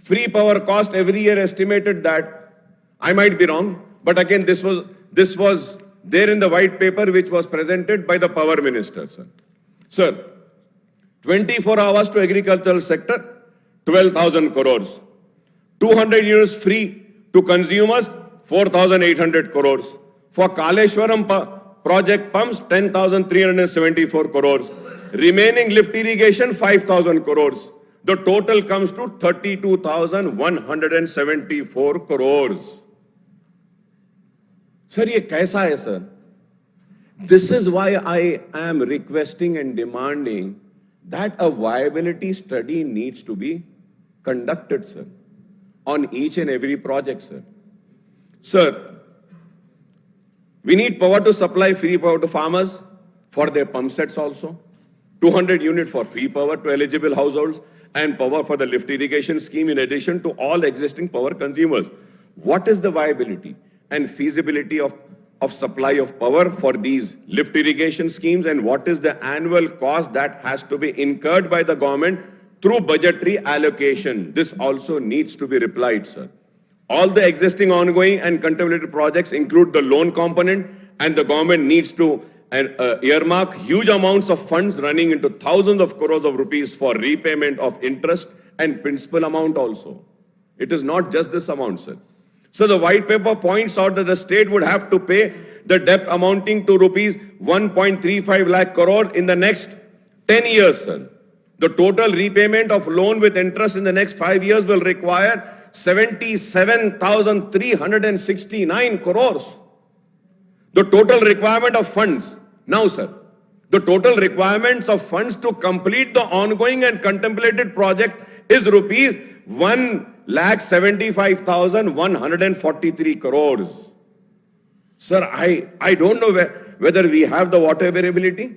free power cost every year estimated that, I might be wrong, but again, this was there in the white paper which was presented by the power minister, sir. Sir, 24 hours to agricultural sector, 12,000 crores. 200 units free to consumers, 4,800 crores. For Kaleshwaram project pumps, 10,374 crores. Remaining lift irrigation, 5,000 crores. The total comes to 32,174 crores. Sir, ये कैसा है, sir? This is why I am requesting and demanding that a viability study needs to be conducted, sir, on each and every project, sir. Sir, we need power to supply free power to farmers for their pump sets also. 200 units for free power to eligible households and power for the lift irrigation scheme in addition to all existing power consumers. What is the viability and feasibility of supply of power for these lift irrigation schemes, and what is the annual cost that has to be incurred by the government through budgetary allocation? This also needs to be replied, sir. All the existing ongoing and contemplated projects include the loan component, and the government needs to earmark huge amounts of funds running into thousands of crores of rupees for repayment of interest and principal amount also. It is not just this amount, sir. So the white paper points out that the state would have to pay the debt amounting to rupees 1.35 lakh crore in the next 10 years, sir. The total repayment of loan with interest in the next 5 years will require 77,369 crores. The total requirement of funds, now sir, the total requirements of funds to complete the ongoing and contemplated project is rupees 1,75,143 crores. Sir, I don't know whether we have the water availability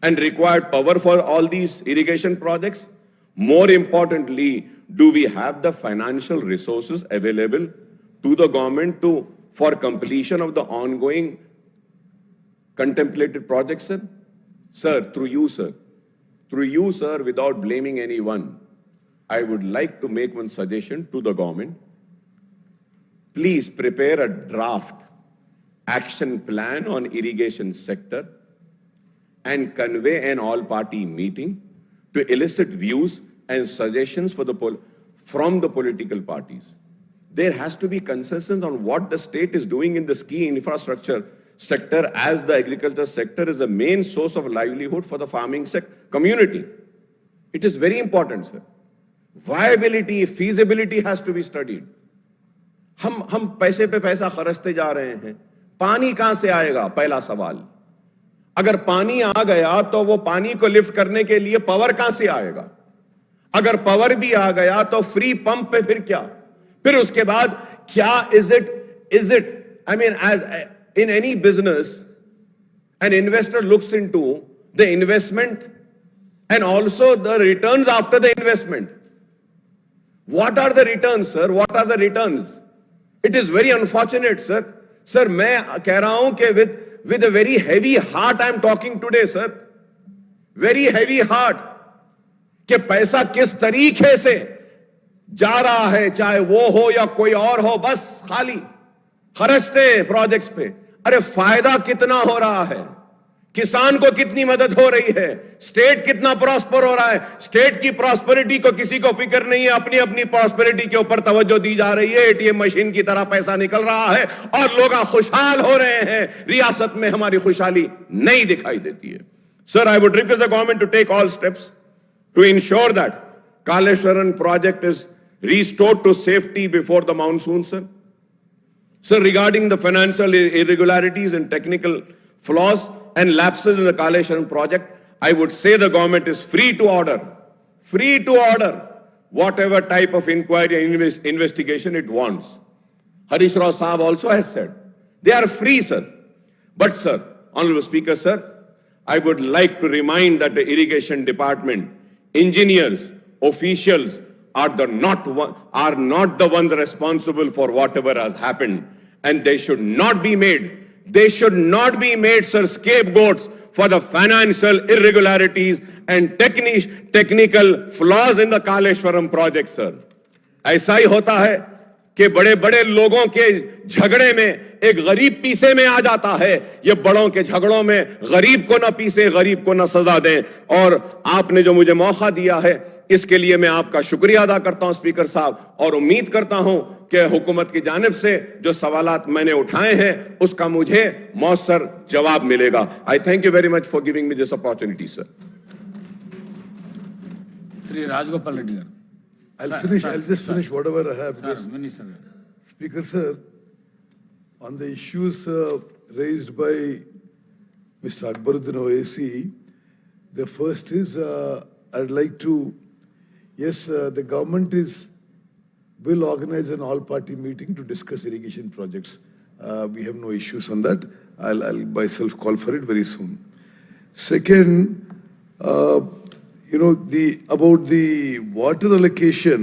and required power for all these irrigation projects. More importantly, do we have the financial resources available to the government for completion of the ongoing contemplated projects, sir? Sir, through you, sir, without blaming anyone, I would like to make one suggestion to the government. Please prepare a draft action plan on irrigation sector and convey an all-party meeting to elicit views and suggestions from the political parties. There has to be consensus on what the state is doing in the key infrastructure sector, as the agriculture sector is the main source of livelihood for the farming community. It is very important, sir. Viability, feasibility has to be studied. हम पैसे पे पैसा खर्चते जा रहे हैं, पानी कहां से आएगा? पहला सवाल। अगर पानी आ गया तो वो पानी को लिफ्ट करने के लिए पावर कहां से आएगा? अगर पावर भी आ गया तो फ्री पंप पे फिर क्या? फिर उसके बाद क्या is it I mean, as in any business, an investor looks into the investment and also the returns after the investment. What are the returns, sir? What are the returns? It is very unfortunate, sir. Sir, मैं कह रहा हूं कि with a very heavy heart I am talking today, sir. Very heavy heart. कि पैसा किस तरीके से जा रहा है, चाहे वो हो या कोई और हो, बस खाली खर्चते हैं प्रोजेक्ट्स पे। अरे फायदा कितना हो रहा है? किसान को कितनी मदद हो रही है? स्टेट कितना प्रॉस्पर हो रहा है? स्टेट की प्रॉस्पेरिटी को किसी को फिक्र नहीं है, अपनी अपनी प्रॉस्पेरिटी के ऊपर तवज्जो दी जा रही है। एटीएम मशीन की तरह पैसा निकल रहा है और लोग खुशहाल हो रहे हैं। रियासत में हमारी खुशहाली नहीं दिखाई देती है। Sir, I would request the government to take all steps to ensure that Kaleshwaram project is restored to safety before the monsoon, sir. Sir, regarding the financial irregularities and technical flaws and lapses in the Kaleshwaram project, I would say the government is free to order whatever type of inquiry and investigation it wants. Harish Rao Saab also has said, they are free, sir. But, sir, Honorable Speaker, sir, I would like to remind that the irrigation department, engineers, officials are not the ones responsible for whatever has happened, and they should not be made, sir, scapegoats for the financial irregularities and technical flaws in the Kaleshwaram project, sir. ऐसा ही होता है कि बड़े बड़े लोगों के झगड़े में एक गरीब पीछे में आ जाता है। ये बड़ों के झगड़ों में गरीब को ना पीसे, गरीब को ना सजा दें। और आपने जो मुझे मौका दिया है, इसके लिए मैं आपका शुक्रिया अदा करता हूं स्पीकर साहब, और उम्मीद करता हूं कि हुकूमत की जानिब से जो सवालात मैंने उठाए हैं उसका मुझे मौसर जवाब मिलेगा। I thank you very much for giving me this opportunity, sir. Shri Rajagopal Reddy garu. I'll just finish whatever I have. Sir, Minister. Speaker, sir, on the issues raised by Mr. Akbaruddin Owaisi, the first is, I'd like to, yes, the government will organize an all-party meeting to discuss irrigation projects. We have no issues on that. I'll myself call for it very soon. Second, about the water allocation,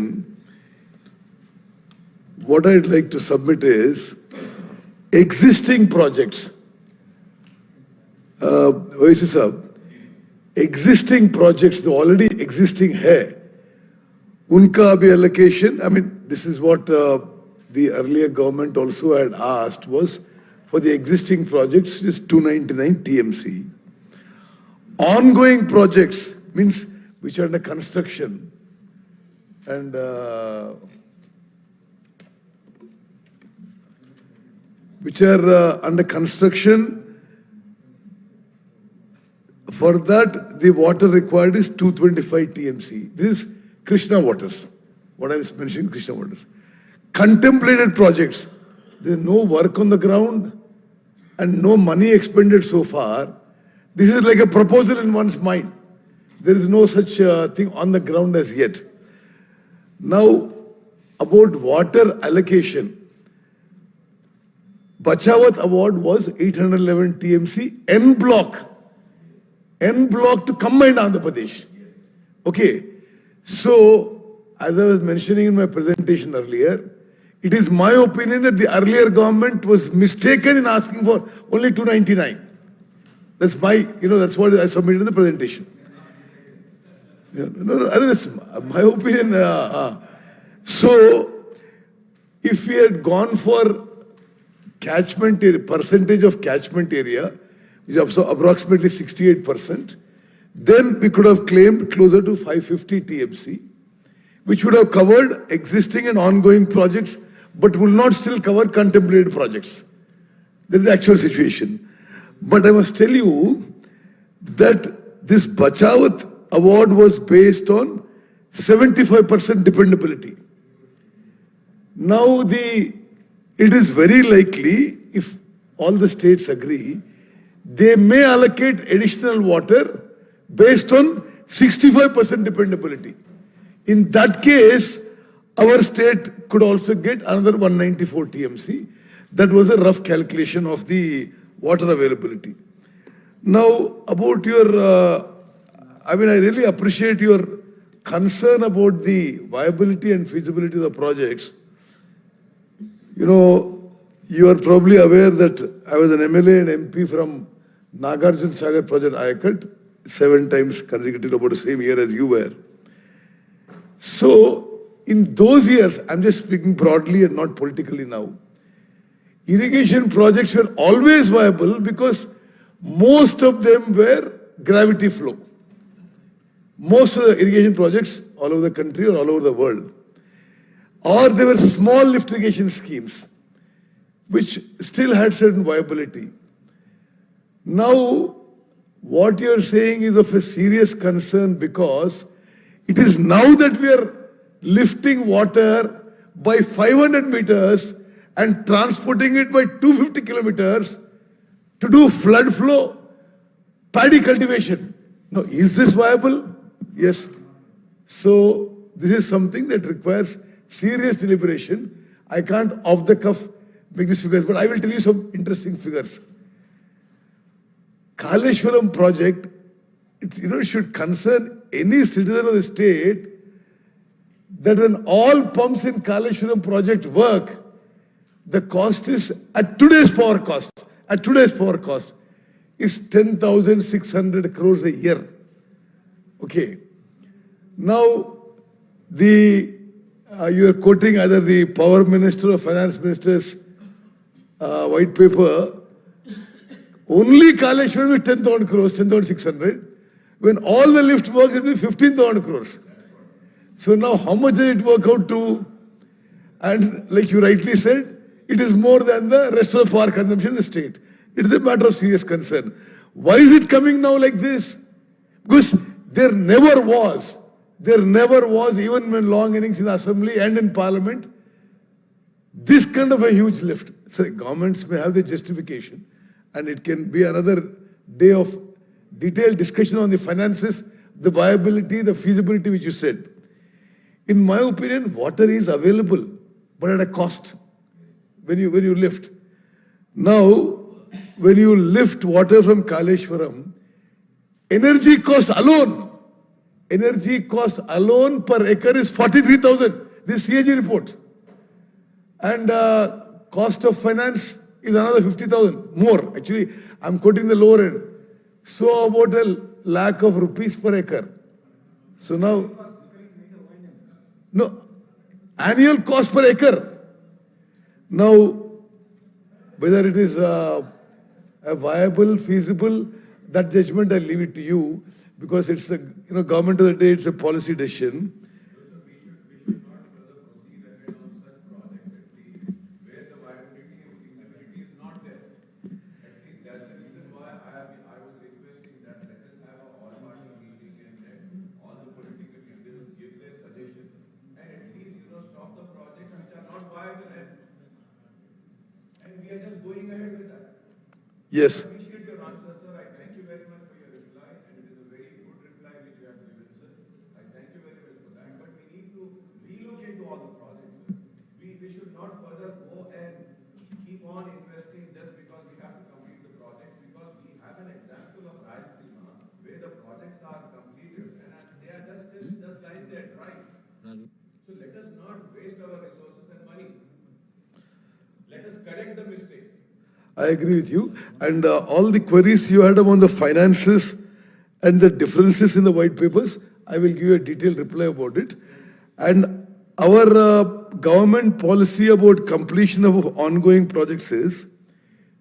what I'd like to submit is existing projects. Owaisi sahab, existing projects, the already existing hai, unka abhi allocation, I mean, this is what the earlier government also had asked, was for the existing projects is 299 TMC. Ongoing projects means which are under construction and which are under construction, for that the water required is 225 TMC. This is Krishna waters. What I was mentioning, Krishna waters. Contemplated projects, there is no work on the ground and no money expended so far. This is like a proposal in one's mind. There is no such thing on the ground as yet. Now, about water allocation, Bachawat award was 811 TMC, N block to combined Andhra Pradesh. Okay, so as I was mentioning in my presentation earlier, it is my opinion that the earlier government was mistaken in asking for only 299. That's my, that's what I submitted in the presentation. No, that's my opinion. So, if we had gone for catchment area, percentage of catchment area, which is approximately 68%, then we could have claimed closer to 550 TMC. which would have covered existing and ongoing projects, but will not still cover contemplated projects. That is the actual situation. But I must tell you that this Bachawat award was based on 75% dependability. Now it is very likely, if all the states agree, they may allocate additional water based on 65% dependability. In that case, our state could also get another 194 TMC. That was a rough calculation of the water availability. Now, about your, I really appreciate your concern about the viability and feasibility of the projects. You know, you are probably aware that I was an MLA and MP from Nagarjuna Sagar project Ayakat, 7 times consecutive, about the same year as you were. So, in those years, I'm just speaking broadly and not politically now, irrigation projects were always viable because most of them were gravity flow. Most of the irrigation projects all over the country or all over the world. Or they were small lift irrigation schemes, which still had certain viability. Now, what you're saying is of a serious concern because it is now that we are lifting water by 500 meters and transporting it by 250 kilometers to do flood flow, paddy cultivation. Now, is this viable? Yes. So, this is something that requires serious deliberation. I can't off the cuff make these figures, but I will tell you some interesting figures. Kaleshwaram project, it should concern any citizen of the state that when all pumps in Kaleshwaram project work, the cost is, at today's power cost, is 10,600 crores a year. Okay. Now, you are quoting either the power minister or finance minister's white paper. Only Kaleshwaram is 10,000 crores, 10,600. When all the lift works, it will be 15,000 crores. So now how much does it work out to? And like you rightly said, it is more than the rest of the power consumption in the state. It is a matter of serious concern. Why is it coming now like this? Because there never was, even when long innings in the assembly and in parliament, this kind of a huge lift. So governments may have the justification, and it can be another day of detailed discussion on the finances, the viability, the feasibility which you said. In my opinion, water is available, but at a cost when you lift. Now, when you lift water from Kaleshwaram, energy cost alone per acre is 43,000. This CAG report. And cost of finance is another 50,000 more. Actually, I'm quoting the lower end. So about a lakh of rupees per acre. So now, no, annual cost per acre. Now, whether it is a viable, feasible, that judgment I leave it to you, because it's the government of the day, it's a policy decision. Yes. I appreciate your answer, sir. I thank you very much for your reply, and it is a very good reply which you have given, sir. I thank you very much for that. But we need to relook into all the projects, sir. We should not further go and keep on investing just because we have to complete the projects, because we have an example of Rayalaseema where the projects are completed and they are just lying there dry. So let us not waste our resources and money. Let us correct the mistakes. I agree with you. And all the queries you had about the finances and the differences in the white papers, I will give you a detailed reply about it. And our government policy about completion of ongoing projects is,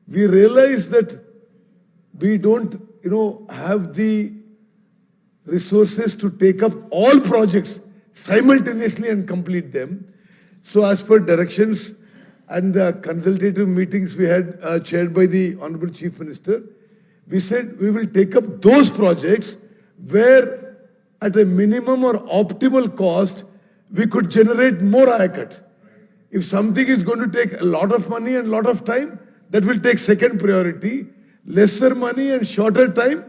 we realize that we don't, have the resources to take up all projects. simultaneously and complete them. So as per directions and the consultative meetings we had chaired by the Honorable Chief Minister, we said we will take up those projects where at a minimum or optimal cost, we could generate more IACUT. If something is going to take a lot of money and a lot of time, that will take second priority. Lesser money and shorter time,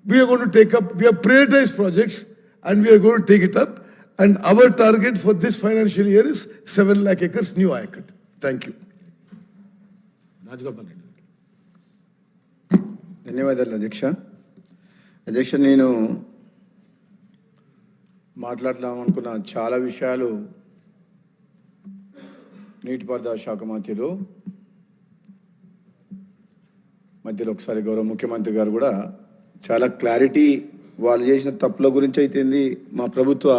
we are going to take up, we have prioritized projects and we are going to take it up. And our target for this financial year is 7 lakh acres new IACUT. Thank you. Rajagopal Reddy. ధన్యవాదాలు అధ్యక్ష. అధ్యక్ష, నేను మాట్లాడదామనుకున్న చాలా విషయాలు నీటిపారుదల శాఖ మంత్రులు మధ్యలో ఒకసారి గౌరవ ముఖ్యమంత్రి గారు కూడా చాలా క్లారిటీ వాళ్ళు చేసిన తప్పుల గురించి అయితేంది, మా ప్రభుత్వ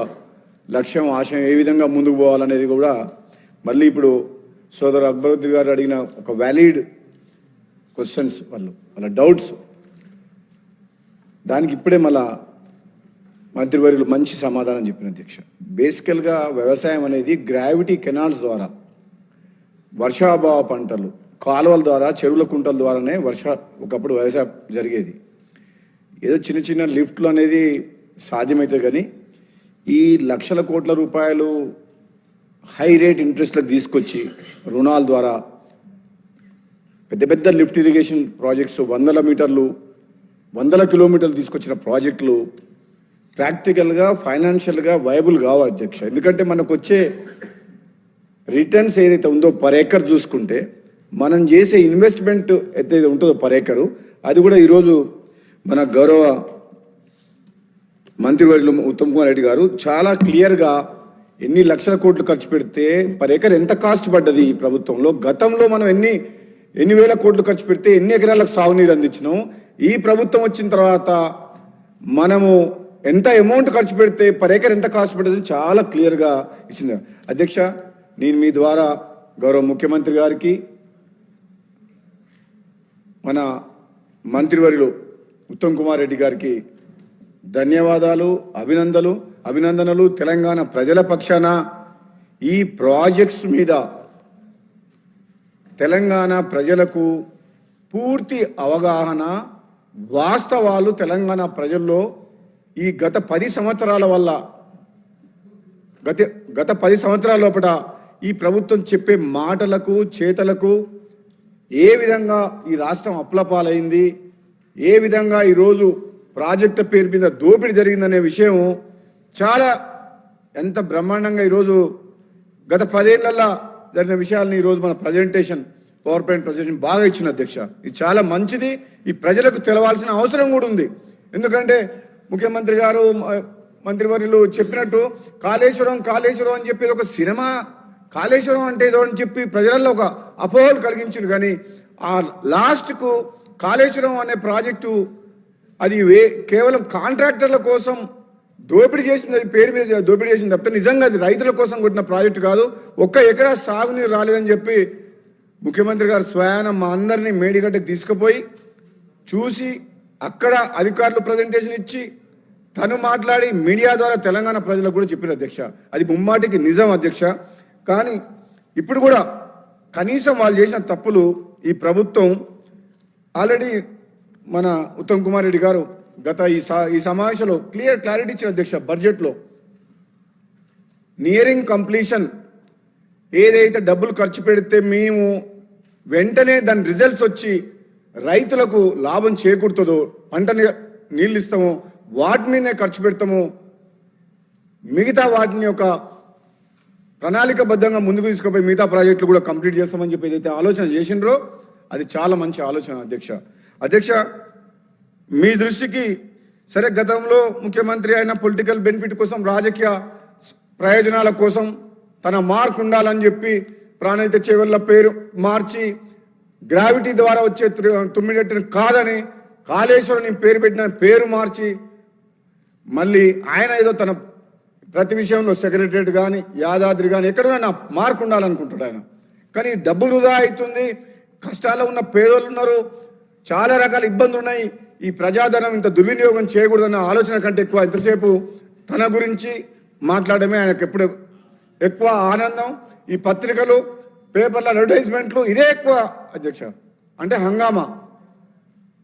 లక్ష్యం ఆశయం ఏ విధంగా ముందుకు పోవాలనేది కూడా మళ్ళీ ఇప్పుడు సోదరు అక్బరుద్దీన్ గారు అడిగిన ఒక వ్యాలిడ్ క్వశ్చన్స్, వాళ్ళ డౌట్స్, దానికి ఇప్పుడే మళ్ళా మంత్రివర్యులు మంచి సమాధానం చెప్పిన అధ్యక్ష. బేసికల్గా వ్యవసాయం అనేది గ్రావిటీ కెనాల్స్ ద్వారా, వర్షాభావ పంటలు, కాలువల ద్వారా, చెరువుల కుంటల ద్వారానే ఒకప్పుడు వ్యవసాయం జరిగేది. ఏదో చిన్న చిన్న లిఫ్ట్లు అనేది సాధ్యమవుతుంది, కానీ ఈ లక్షల కోట్ల రూపాయలు హై రేట్ ఇంట్రెస్ట్లకు తీసుకొచ్చి రుణాల ద్వారా పెద్ద పెద్ద లిఫ్ట్ ఇరిగేషన్ ప్రాజెక్ట్స్, 100 మీటర్లు 100 కిలోమీటర్లు తీసుకొచ్చిన ప్రాజెక్టులు ప్రాక్టికల్గా ఫైనాన్షియల్గా వైబుల్ కావాలి అధ్యక్ష. ఎందుకంటే మనకు వచ్చే రిటర్న్స్ ఏదైతే ఉందో పర్ ఏకర్ చూసుకుంటే, మనం చేసే ఇన్వెస్ట్మెంట్ ఏదైతే ఉంటుందో పర్ ఏకరు, అది కూడా ఈరోజు మన గౌరవ మంత్రివర్యులు ఉత్తమ్ కుమార్ రెడ్డి గారు చాలా క్లియర్గా ఎన్ని లక్షల కోట్లు ఖర్చు పెడితే పర్ ఏకర్ ఎంత కాస్ట్ పడ్డది ఈ ప్రభుత్వంలో, గతంలో మనం ఎన్ని వేల కోట్లు ఖర్చు పెడితే ఎన్ని ఎకరాలకు సాగునీరు అందించినాం, ఈ ప్రభుత్వం వచ్చిన తర్వాత మనము ఎంత అమౌంట్ ఖర్చు పెడితే పర్ ఏకర్ ఎంత కాస్ట్ పడ్డది చాలా క్లియర్గా ఇచ్చింది అధ్యక్ష. నేను మీ ద్వారా గౌరవ ముఖ్యమంత్రి గారికి, మన మంత్రివర్యులు ఉత్తమ్ కుమార్ రెడ్డి గారికి ధన్యవాదాలు, అభినందనలు. తెలంగాణ ప్రజల పక్షాన ఈ ప్రాజెక్ట్స్ మీద తెలంగాణ ప్రజలకు పూర్తి అవగాహన, వాస్తవాలు తెలంగాణ ప్రజల్లో ఈ గత 10 సంవత్సరాల వల్ల గత 10 సంవత్సరాల లోపల ఈ ప్రభుత్వం చెప్పే మాటలకు, చేతలకు ఏ విధంగా ఈ రాష్ట్రం అప్లపాలైంది, ఏ విధంగా ఈరోజు ప్రాజెక్టు పేరు మీద దోపిడీ జరిగిందనే విషయం చాలా ఎంత బ్రహ్మాండంగా ఈరోజు గత 10 ఏళ్లలో జరిగిన విషయాలని ఈరోజు మన పవర్ పాయింట్ ప్రజెంటేషన్ బాగా ఇచ్చిన అధ్యక్ష. ఇది చాలా మంచిది, ఈ ప్రజలకు తెలవాల్సిన అవసరం కూడా ఉంది. ఎందుకంటే ముఖ్యమంత్రి గారు, మంత్రివర్యులు చెప్పినట్టు కాళేశ్వరం అని చెప్పేది ఒక సినిమా, కాళేశ్వరం అంటే ఏదో అని చెప్పి ప్రజలలో ఒక అపోహలు కలిగించారు. కానీ ఆ లాస్ట్కు కాళేశ్వరం అనే ప్రాజెక్టు అది కేవలం కాంట్రాక్టర్ల కోసం దోపిడీ చేసింది, అది పేరు మీద దోపిడీ చేసింది తప్పితే నిజంగా అది రైతుల కోసం కొట్టిన ప్రాజెక్టు కాదు. 1 ఎకరా సాగునీరు రాలేదని చెప్పి ముఖ్యమంత్రి గారు స్వయాన మా అందరినీ మేడిగడ్డకి తీసుకుపోయి చూసి అక్కడ అధికారులు ప్రజెంటేషన్ ఇచ్చి తను మాట్లాడి మీడియా ద్వారా తెలంగాణ ప్రజలకు కూడా చెప్పారు అధ్యక్ష. అది ముమ్మాటికి నిజం అధ్యక్ష. కానీ ఇప్పుడు కూడా కనీసం వాళ్ళు చేసిన తప్పులు ఈ ప్రభుత్వం ఆల్రెడీ మన ఉత్తమ్ కుమార్ రెడ్డి గారు గత ఈ సమావేశంలో క్లారిటీ ఇచ్చిన అధ్యక్ష. బడ్జెట్లో నియరింగ్ కంప్లీషన్ ఏదైతే డబ్బులు ఖర్చు పెడితే మేము వెంటనే దాని రిజల్ట్స్ వచ్చి రైతులకు లాభం చేకూరుతుందో, పంట నీళ్ళు ఇస్తామో వాటి మీదే ఖర్చు పెడతాము, మిగతా వాటిని ఒక ప్రణాళికబద్ధంగా ముందుకు తీసుకుపోయి మిగతా ప్రాజెక్టులు కూడా కంప్లీట్ చేస్తామని చెప్పి ఏదైతే ఆలోచన చేసిండ్రో అది చాలా మంచి ఆలోచన అధ్యక్ష. మీ దృష్టికి సరే, గతంలో ముఖ్యమంత్రి అయిన పొలిటికల్ బెనిఫిట్ కోసం, రాజకీయ ప్రయోజనాల కోసం తన మార్క్ ఉండాలని చెప్పి ప్రాణహిత చేవెళ్ళ పేరు మార్చి గ్రావిటీ ద్వారా వచ్చే తుమ్మిడెట్టుని కాదని కాళేశ్వరం పేరు పెట్టిన పేరు మార్చి మళ్ళీ ఆయన ఏదో తన ప్రతి విషయంలో సెక్రటరేట్ కానీ యాదాద్రి కానీ ఎక్కడైనా మార్క్ ఉండాలనుకుంటాడు ఆయన. కానీ డబ్బు వృధా అవుతుంది, కష్టాల్లో ఉన్న పేదోళ్ళు ఉన్నారు, చాలా రకాల ఇబ్బందులు ఉన్నాయి, ఈ ప్రజాధనం ఇంత దుర్వినియోగం చేయకూడదన్న ఆలోచన కంటే ఎక్కువ ఎంతసేపు తన గురించి మాట్లాడమే ఆయనకు ఎప్పుడు ఎక్కువ ఆనందం. ఈ పత్రికలు, పేపర్ల అడ్వర్టైజ్మెంట్లు ఇదే ఎక్కువ అధ్యక్ష. అంటే హంగామా,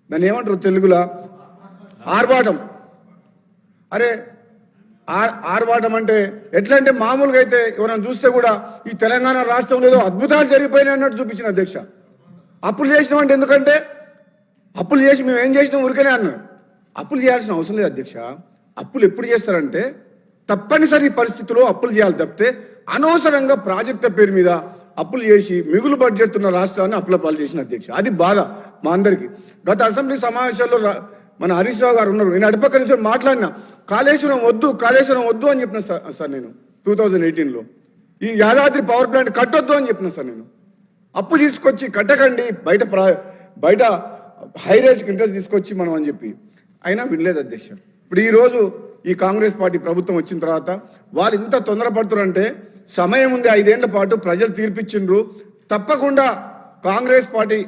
దాన్ని ఏమంటారు తెలుగులో, ఆర్భాటం. అరే ఆర్భాటం అంటే ఎట్లా అంటే మామూలుగా అయితే ఎవరైనా చూస్తే కూడా ఈ తెలంగాణ రాష్ట్రంలో ఏదో అద్భుతాలు జరిగిపోయినాయి అన్నట్టు చూపించిన అధ్యక్ష. అప్పులు చేసినాం అంటే ఎందుకంటే అప్పులు చేసి మేము ఏం చేసినాం ఊరికనే అన్నాడు. అప్పులు చేయాల్సిన అవసరం లేదు అధ్యక్ష. అప్పులు ఎప్పుడు చేస్తారంటే తప్పనిసరి పరిస్థితుల్లో అప్పులు చేయాలి తప్పితే అనవసరంగా ప్రాజెక్టుల పేరు మీద అప్పులు చేసి మిగులు బడ్జెట్ ఉన్న రాష్ట్రాన్ని అప్పుల పాలు చేసిన అధ్యక్ష. అది బాధ మా అందరికీ. గత అసెంబ్లీ సమావేశాల్లో మన హరీష్ రావు గారు ఉన్నారు, నేను అటుపక్క నుంచి మాట్లాడినా కాళేశ్వరం వద్దు అని చెప్పిన సార్ నేను 2018లో. ఈ యాదాద్రి పవర్ ప్లాంట్ కట్టొద్దు అని చెప్పిన సార్ నేను. అప్పు తీసుకొచ్చి కట్టకండి, బయట హైరేజ్కి ఇంట్రెస్ట్ తీసుకొచ్చి మనం అని చెప్పి అయినా వినలేదు అధ్యక్ష. ఇప్పుడు ఈరోజు ఈ కాంగ్రెస్ పార్టీ ప్రభుత్వం వచ్చిన తర్వాత వాళ్ళు ఇంత తొందరపడుతున్నారంటే సమయం ఉంది, 5 ఏళ్ల పాటు ప్రజలు తీర్పిచ్చిండ్రు. తప్పకుండా కాంగ్రెస్ పార్టీ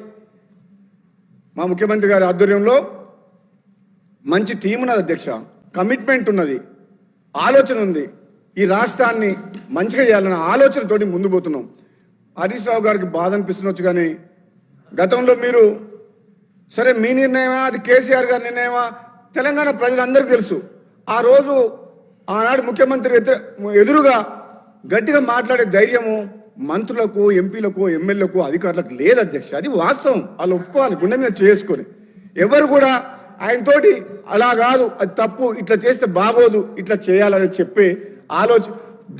మా ముఖ్యమంత్రి గారి ఆధ్వర్యంలో మంచి టీం ఉన్నది అధ్యక్ష, కమిట్మెంట్ ఉన్నది, ఆలోచన ఉంది. ఈ రాష్ట్రాన్ని మంచిగా చేయాలన్న ఆలోచనతోటి ముందు పోతున్నాం. హరీష్ రావు గారికి బాధ అనిపిస్తుండొచ్చు, కానీ గతంలో మీరు సరే మీ నిర్ణయమా అది కేసీఆర్ గారి నిర్ణయమా తెలంగాణ ప్రజలందరికీ తెలుసు. ఆ రోజు ఆనాడు ముఖ్యమంత్రి ఎదురుగా గట్టిగా మాట్లాడే ధైర్యము మంత్రులకు, ఎంపీలకు, ఎమ్మెల్యేలకు, అధికారులకు లేదు అధ్యక్ష. అది వాస్తవం, వాళ్ళు ఒప్పుకోవాలి, గుండె మీద చేసుకొని. ఎవరు కూడా ఆయనతోటి అలా కాదు, అది తప్పు, ఇట్లా చేస్తే బాగోదు, ఇట్లా చేయాలని చెప్పే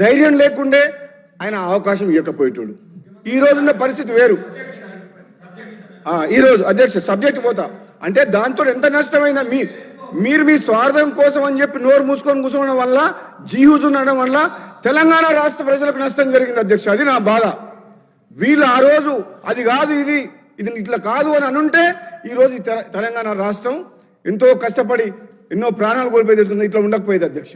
ధైర్యం లేకుండే ఆయన అవకాశం ఇవ్వకపోయేటోడు. ఈ రోజున్న పరిస్థితి వేరు. ఈరోజు అధ్యక్ష సబ్జెక్ట్ పోతా అంటే దాంతో ఎంత నష్టమైందా, మీరు మీ స్వార్థం కోసం అని చెప్పి నోరు మూసుకొని కూర్చోవడం వల్ల, జీహుజు ఉండడం వల్ల తెలంగాణ రాష్ట్ర ప్రజలకు నష్టం జరిగింది అధ్యక్ష. అది నా బాధ. వీళ్ళు ఆ రోజు అది కాదు, ఇది ఇట్లా కాదు అని అనుంటే ఈరోజు తెలంగాణ రాష్ట్రం ఎంతో కష్టపడి ఎన్నో ప్రాణాలు కోల్పోయి తెచ్చుకుంది, ఇట్లా ఉండకపోయేది అధ్యక్ష.